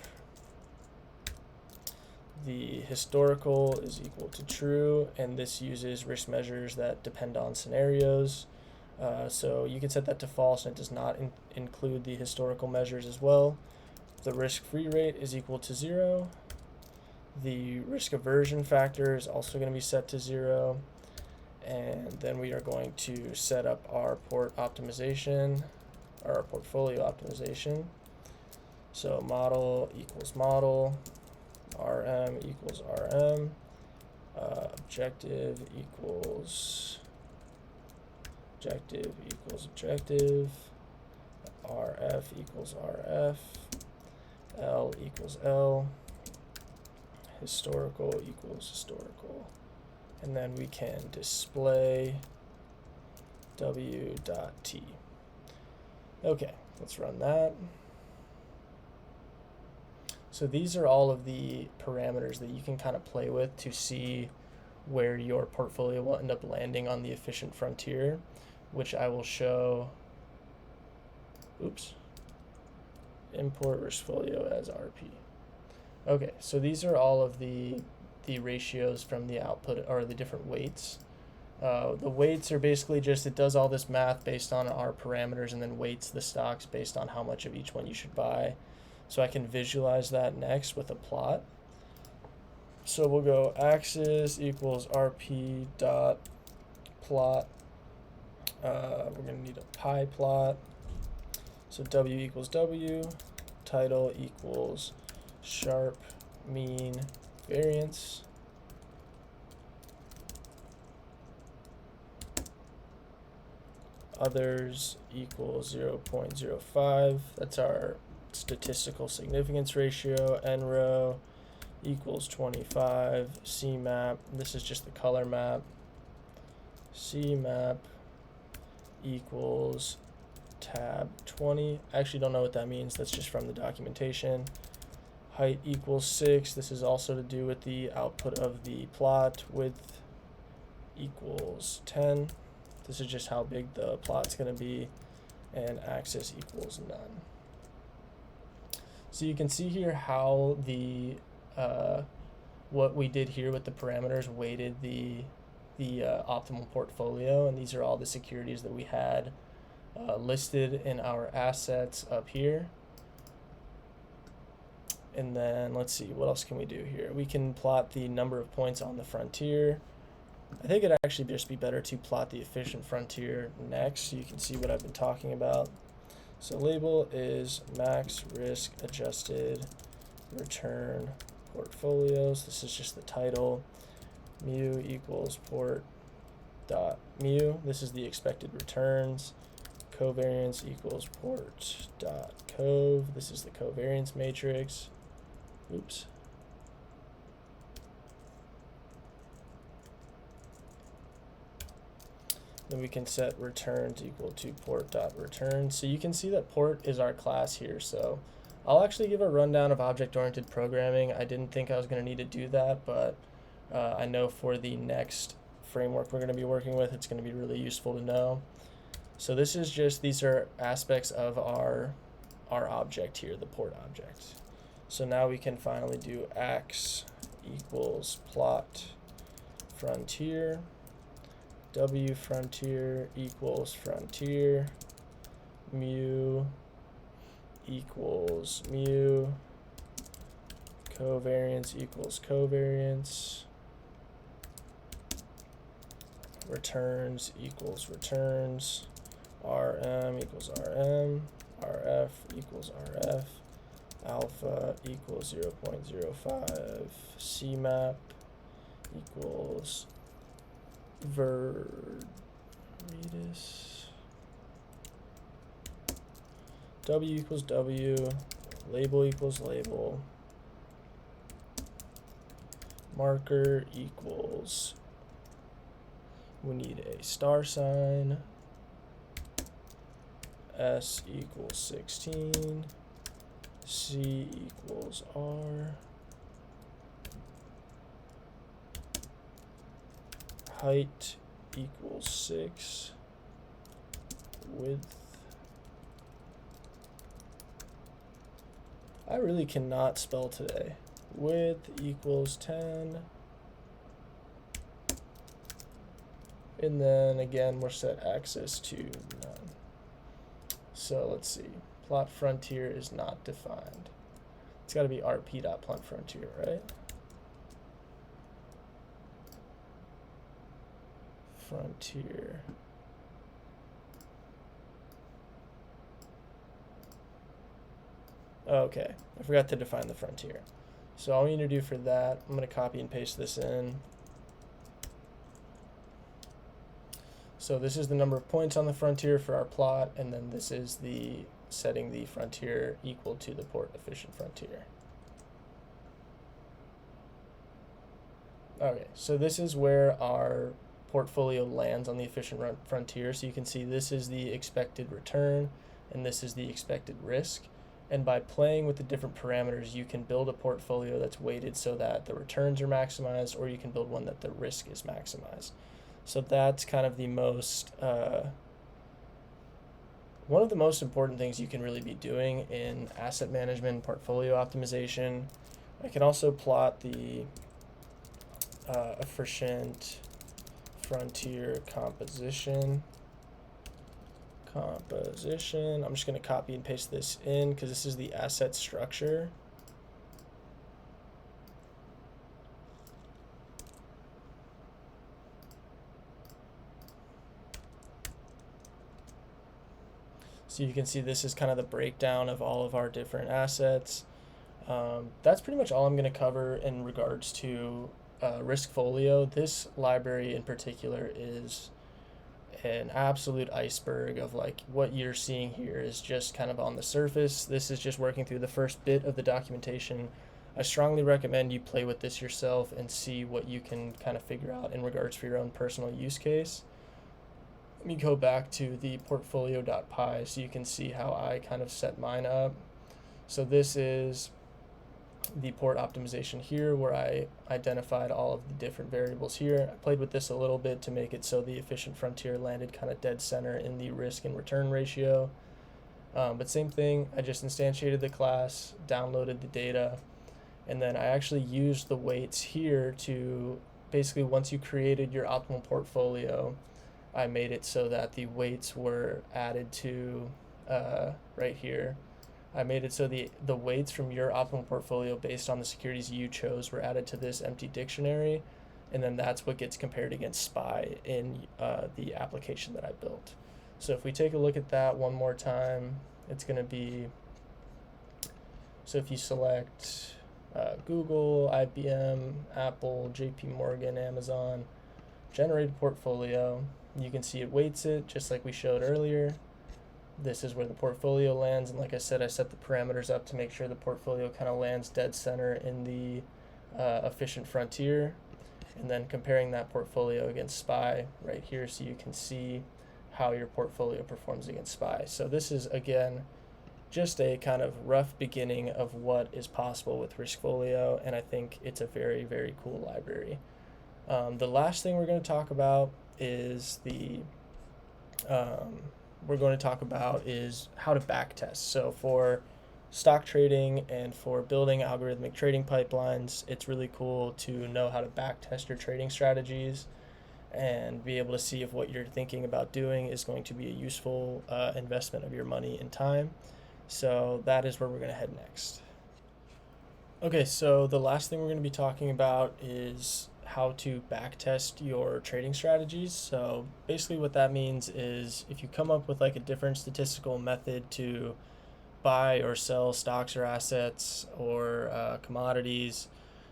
The historical is equal to true, and this uses risk measures that depend on scenarios. So you can set that to false, and it does not include the historical measures as well. The risk-free rate is equal to 0. The risk aversion factor is also going to be set to 0. And then we are going to set up our port optimization, or our portfolio optimization. So model equals model, RM equals RM, objective equals objective, RF equals RF, L equals L, historical equals historical. And then we can display w.t. Okay, let's run that. So these are all of the parameters that you can kind of play with to see where your portfolio will end up landing on the efficient frontier, which I will show. Oops. Import Riskfolio as RP. Okay, so these are all of the ratios from the output, or the different weights. The weights are basically just, it does all this math based on our parameters and then weights the stocks based on how much of each one you should buy. So I can visualize that next with a plot. So we'll go axis equals rp dot plot. We're going to need a pie plot. So w equals w, title equals Sharpe mean variance. Others equals 0.05. That's our statistical significance ratio. N row equals 25. C map, this is just the color map. C map equals tab 20. I actually don't know what that means. That's just from the documentation. Height equals 6. This is also to do with the output of the plot. Width equals 10. This is just how big the plot's going to be. And axis equals none. So you can see here how the what we did here with the parameters weighted the optimal portfolio, and these are all the securities that we had listed in our assets up here. And then let's see, what else can we do here? We can plot the number of points on the frontier. I think it'd actually just be better to plot the efficient frontier next so you can see what I've been talking about. So label is max risk adjusted return portfolios. This is just the title. Mu equals port dot mu. This is the expected returns. Covariance equals port dot cov. This is the covariance matrix. Oops. Then we can set returns equal to port dot return. So you can see that port is our class here. So I'll actually give a rundown of object-oriented programming. I didn't think I was going to need to do that, but I know for the next framework we're going to be working with, it's going to be really useful to know. So this is just, these are aspects of our object here, the port object. So now we can finally do x equals plot frontier, w frontier equals frontier, mu equals mu, covariance equals covariance, returns equals returns, rm equals rm, rf equals rf, alpha equals 0.05, cmap equals Verdis, w equals w, label equals label, marker equals, we need a star sign, s equals 16, c equals r, height equals 6, width, I really cannot spell today, width equals 10, and then again we're set axis to none. So let's see, plot frontier is not defined. It's got to be rp.plot frontier, right? Frontier. Okay, I forgot to define the frontier. So all we need to do for that, I'm going to copy and paste this in. So this is the number of points on the frontier for our plot, and then this is the setting the frontier equal to the port efficient frontier. Okay, so this is where our portfolio lands on the efficient frontier. So you can see this is the expected return and this is the expected risk. And by playing with the different parameters, you can build a portfolio that's weighted so that the returns are maximized, or you can build one that the risk is maximized. So that's kind of the most, one of the most important things you can really be doing in asset management, portfolio optimization. I can also plot the efficient frontier composition. I'm just going to copy and paste this in because this is the asset structure. So you can see this is kind of the breakdown of all of our different assets. That's pretty much all I'm going to cover in regards to Riskfolio. This library in particular is an absolute iceberg of like what you're seeing here is just kind of on the surface. This is just working through the first bit of the documentation. I strongly recommend you play with this yourself and see what you can kind of figure out in regards for your own personal use case. Let me go back to the portfolio.py so you can see how I kind of set mine up. So this is the port optimization here where I identified all of the different variables here. I played with this a little bit to make it so the efficient frontier landed kind of dead center in the risk and return ratio. But same thing, I just instantiated the class, downloaded the data, and then I actually used the weights here to basically, once you created your optimal portfolio, I made it so that the weights were added to right here. I made it so the weights from your optimal portfolio based on the securities you chose were added to this empty dictionary, and then that's what gets compared against SPY in the application that I built. So if we take a look at that one more time, it's going to be, so if you select Google, IBM, Apple, JP Morgan, Amazon, generate a portfolio, you can see it weights it just like we showed earlier. This is where the portfolio lands, and like I said, I set the parameters up to make sure the portfolio kind of lands dead center in the efficient frontier, and then comparing that portfolio against SPY right here so you can see how your portfolio performs against SPY. So this is, again, just a kind of rough beginning of what is possible with Riskfolio, and I think it's a very, very cool library. The last thing we're going to talk about is how to backtest. So for stock trading and for building algorithmic trading pipelines, it's really cool to know how to backtest your trading strategies and be able to see if what you're thinking about doing is going to be a useful investment of your money and time. So that is where we're going to head next. Okay, so the last thing we're going to be talking about is how to backtest your trading strategies. So basically what that means is if you come up with like a different statistical method to buy or sell stocks or assets or commodities,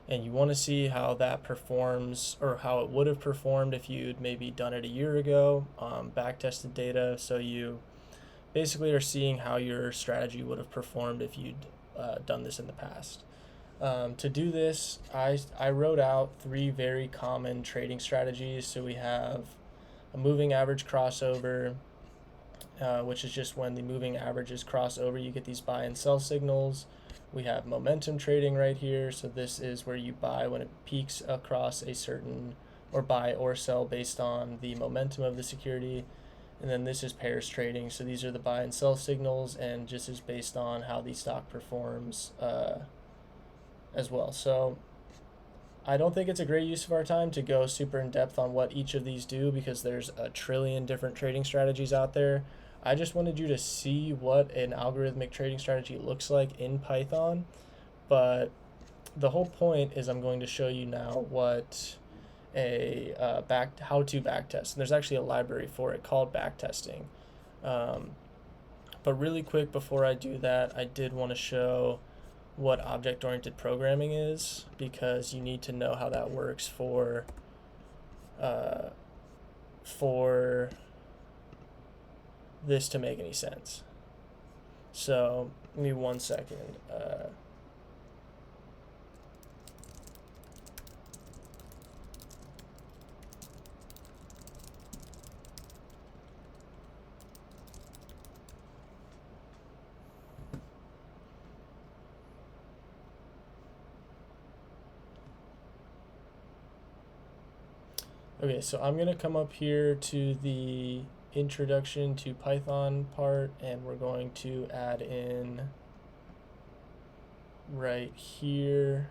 and you want to see how that performs or how it would have performed if you'd maybe done it a year ago, backtested data, so you basically are seeing how your strategy would have performed if you'd done this in the past. To do this, I wrote out 3 very common trading strategies. So we have a moving average crossover, which is just when the moving averages cross over, you get these buy and sell signals. We have momentum trading right here. So this is where you buy when it peaks across a certain, or buy or sell based on the momentum of the security. And then this is pairs trading. So these are the buy and sell signals, and just is based on how the stock performs as well. So I don't think it's a great use of our time to go super in depth on what each of these do, because there's a trillion different trading strategies out there. I just wanted you to see what an algorithmic trading strategy looks like in Python. But the whole point is I'm going to show you now what how to backtest. And there's actually a library for it called Backtesting. But really quick before I do that, I did want to show what object-oriented programming is, because you need to know how that works for this to make any sense. So give me 1 second. Okay, so I'm going to come up here to the introduction to Python part, and we're going to add in right here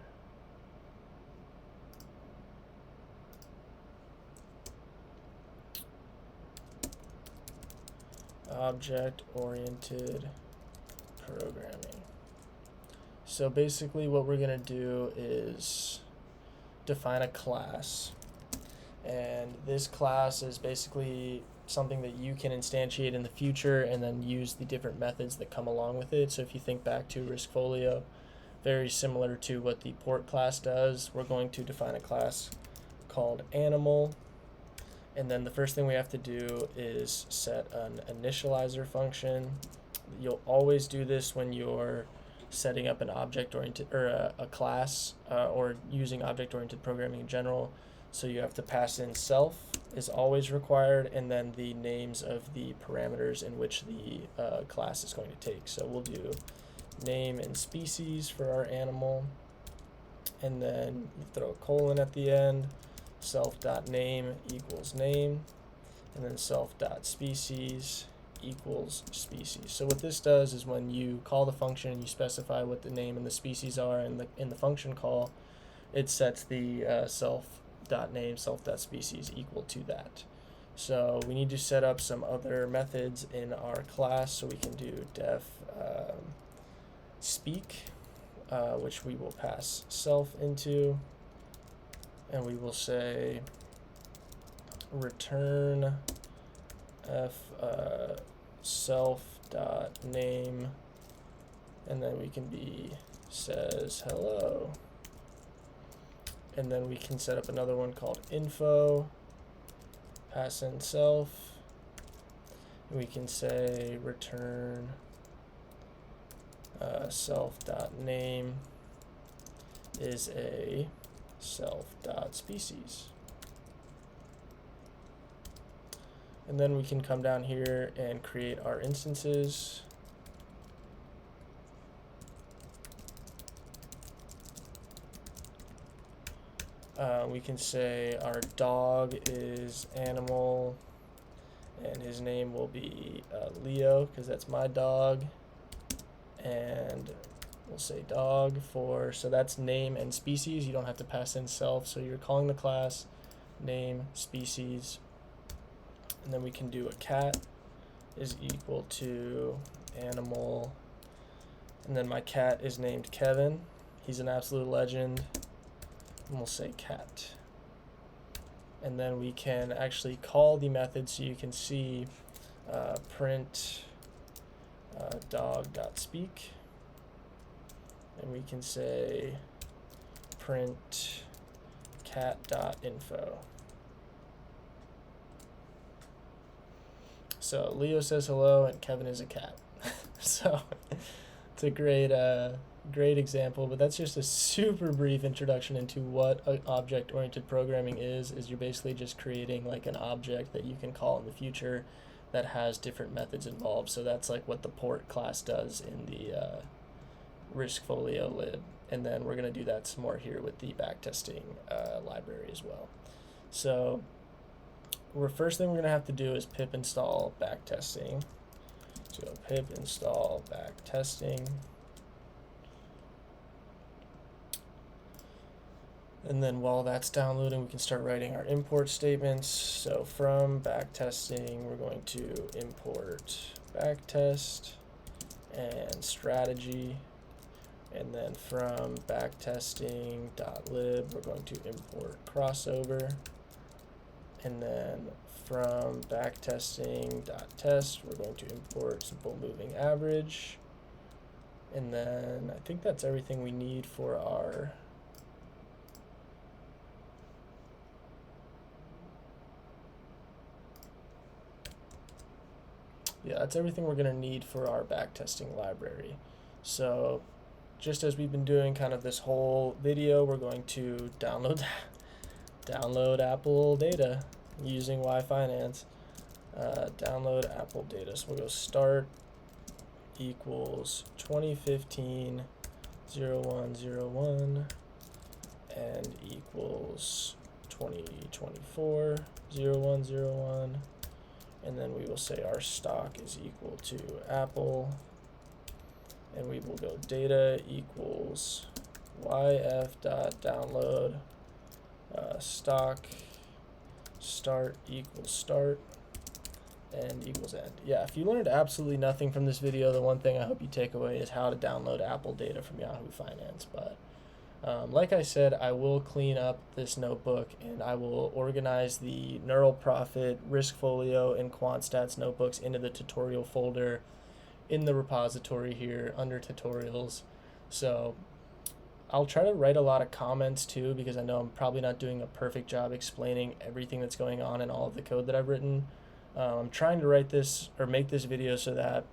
object-oriented programming. So basically what we're going to do is define a class. And this class is basically something that you can instantiate in the future and then use the different methods that come along with it. So if you think back to Riskfolio, very similar to what the port class does, we're going to define a class called animal. And then the first thing we have to do is set an initializer function. You'll always do this when you're setting up an object-oriented or a class or using object-oriented programming in general. So you have to pass in self is always required, and then the names of the parameters in which the class is going to take. So we'll do name and species for our animal, and then you throw a colon at the end, self.name equals name, and then self.species equals species. So what this does is when you call the function and you specify what the name and the species are in the function call, it sets the self.name, self.species equal to that. So we need to set up some other methods in our class, so we can do def speak, which we will pass self into, and we will say return f self dot name, and then we can be says hello, and then we can set up another one called info, pass in self, and we can say return self dot name is a self dot species. And then we can come down here and create our instances. We can say our dog is animal, and his name will be Leo, because that's my dog. And we'll say dog for, so that's name and species. You don't have to pass in self, so you're calling the class name, species. And then we can do a cat is equal to animal, and then my cat is named Kevin. He's an absolute legend, and we'll say cat. And then we can actually call the method, so you can see print dog.speak, and we can say print cat.info. So Leo says hello, and Kevin is a cat. So it's a great example, but that's just a super brief introduction into what object-oriented programming is you're basically just creating like an object that you can call in the future that has different methods involved. So that's like what the port class does in the Riskfolio-Lib, and then we're going to do that some more here with the backtesting library as well. So first thing we're going to have to do is pip install backtesting. So pip install backtesting. And then while that's downloading, we can start writing our import statements. So from backtesting, we're going to import backtest and strategy. And then from backtesting.lib, we're going to import crossover. And then from backtesting.test, we're going to import simple moving average. And then I think that's everything we need for our that's everything we're going to need for our backtesting library. So just as we've been doing kind of this whole video, we're going to download Apple data using Yfinance. Download Apple data. So we'll go start equals 2015 0101 and equals 2024 0101. And then we will say our stock is equal to Apple, and we will go data equals yf.download stock start equals start and equals end. Yeah, if you learned absolutely nothing from this video, the one thing I hope you take away is how to download Apple data from Yahoo Finance. But like I said, I will clean up this notebook, and I will organize the Nerual Prophet, Riskfolio, and QuantStats notebooks into the tutorial folder in the repository here under tutorials. So I'll try to write a lot of comments too, because I know I'm probably not doing a perfect job explaining everything that's going on in all of the code that I've written. I'm trying to write this or make this video so that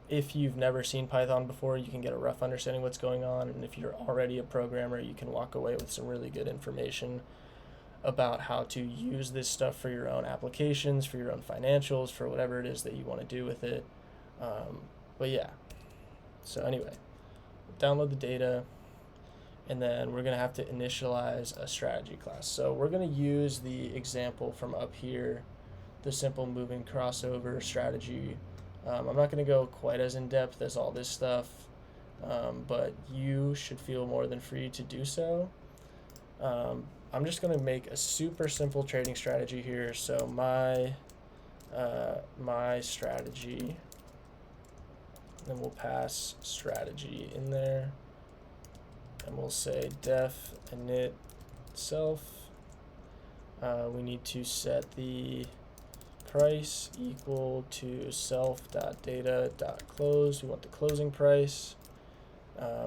if you've never seen Python before, you can get a rough understanding of what's going on, and if you're already a programmer, you can walk away with some really good information about how to use this stuff for your own applications, for your own financials, for whatever it is that you want to do with it. But yeah, so anyway, download the data, and then we're going to have to initialize a strategy class. So we're going to use the example from up here, the simple moving crossover strategy. I'm not going to go quite as in depth as all this stuff, but you should feel more than free to do so. I'm just going to make a super simple trading strategy here. So my strategy, then we'll pass strategy in there, and we'll say def init self. We need to set the price equal to self.data.close. We want the closing price.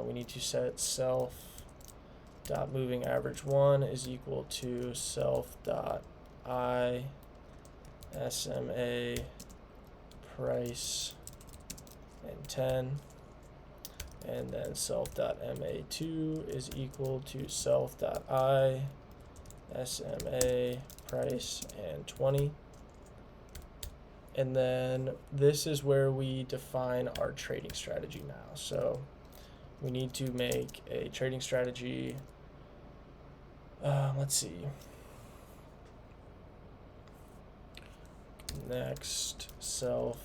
We need to set self.moving average 1 is equal to self.I SMA price and 10, and then self.ma2 is equal to self.I SMA price and 20. And then this is where we define our trading strategy now. So we need to make a trading strategy. Let's see. Next, self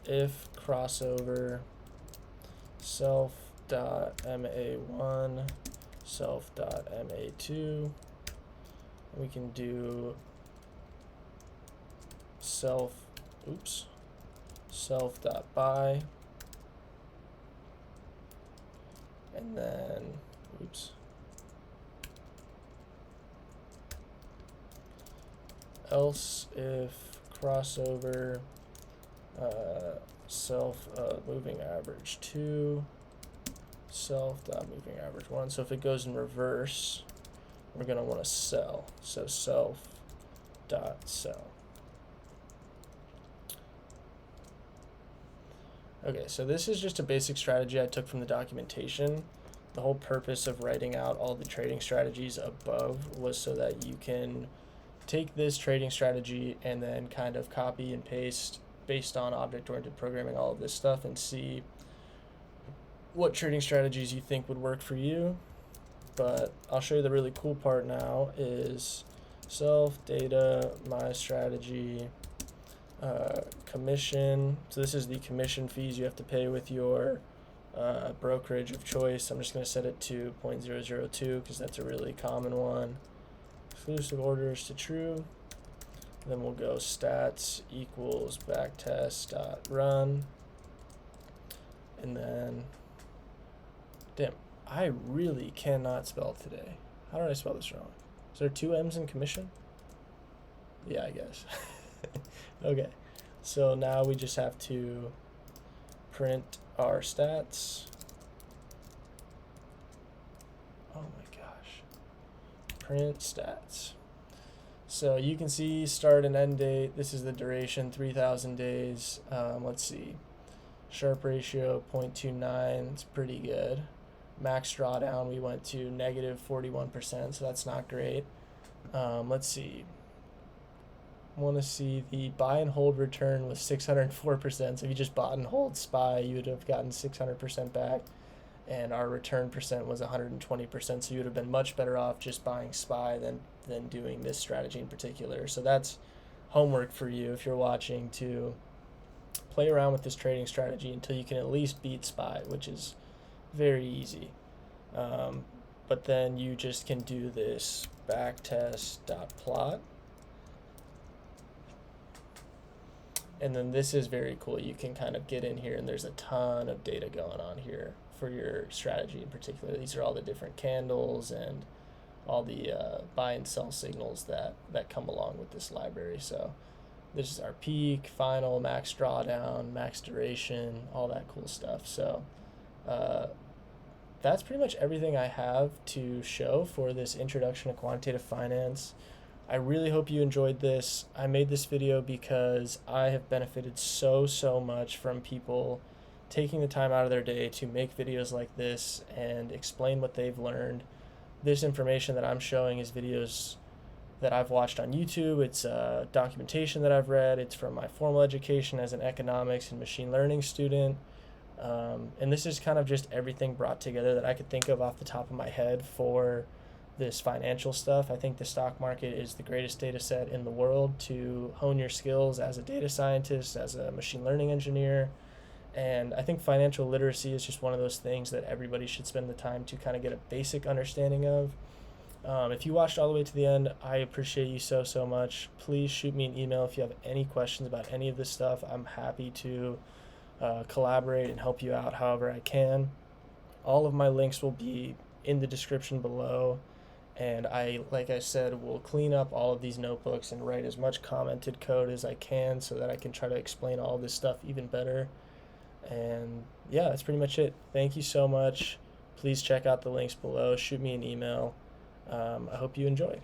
if crossover self.ma1 self.ma2. We can do self.buy, and then else if crossover self moving average 2 self.moving average 1. So if it goes in reverse, we're going to want to sell. So self.sell. Okay, so this is just a basic strategy I took from the documentation. The whole purpose of writing out all the trading strategies above was so that you can take this trading strategy and then kind of copy and paste based on object-oriented programming, all of this stuff, and see what trading strategies you think would work for you. But I'll show you the really cool part now is self data, my strategy, commission. So this is the commission fees you have to pay with your brokerage of choice. I'm just going to set it to 0.002 because that's a really common one. Exclusive orders to true. Then we'll go stats equals backtest.run. And then, damn, I really cannot spell today. How did I spell this wrong? Is there 2 M's in commission? Yeah, I guess. Okay, so now we just have to print our stats. Oh my gosh. Print stats. So you can see start and end date. This is the duration, 3,000 days. Let's see. Sharp ratio, 0.29. It's pretty good. Max drawdown, we went to negative 41%, so that's not great. Let's see. Want to see the buy and hold return was 604%. So if you just bought and hold SPY, you would have gotten 600% back. And our return percent was 120%. So you would have been much better off just buying SPY than doing this strategy in particular. So that's homework for you if you're watching, to play around with this trading strategy until you can at least beat SPY, which is very easy. But then you just can do this backtest.plot. And then this is very cool. You can kind of get in here and there's a ton of data going on here for your strategy in particular. These are all the different candles and all the buy and sell signals that come along with this library. So this is our peak, final, max drawdown, max duration, all that cool stuff. So that's pretty much everything I have to show for this introduction to quantitative finance. I really hope you enjoyed this. I made this video because I have benefited so much from people taking the time out of their day to make videos like this and explain what they've learned. This information that I'm showing is videos that I've watched on YouTube. It's documentation that I've read. It's from my formal education as an economics and machine learning student. And this is kind of just everything brought together that I could think of off the top of my head for this financial stuff. I think the stock market is the greatest data set in the world to hone your skills as a data scientist, as a machine learning engineer. And I think financial literacy is just one of those things that everybody should spend the time to kind of get a basic understanding of. If you watched all the way to the end, I appreciate you so much. Please shoot me an email if you have any questions about any of this stuff. I'm happy to collaborate and help you out however I can. All of my links will be in the description below. And like I said, will clean up all of these notebooks and write as much commented code as I can so that I can try to explain all this stuff even better. And yeah, that's pretty much it. Thank you so much. Please check out the links below. Shoot me an email. I hope you enjoyed.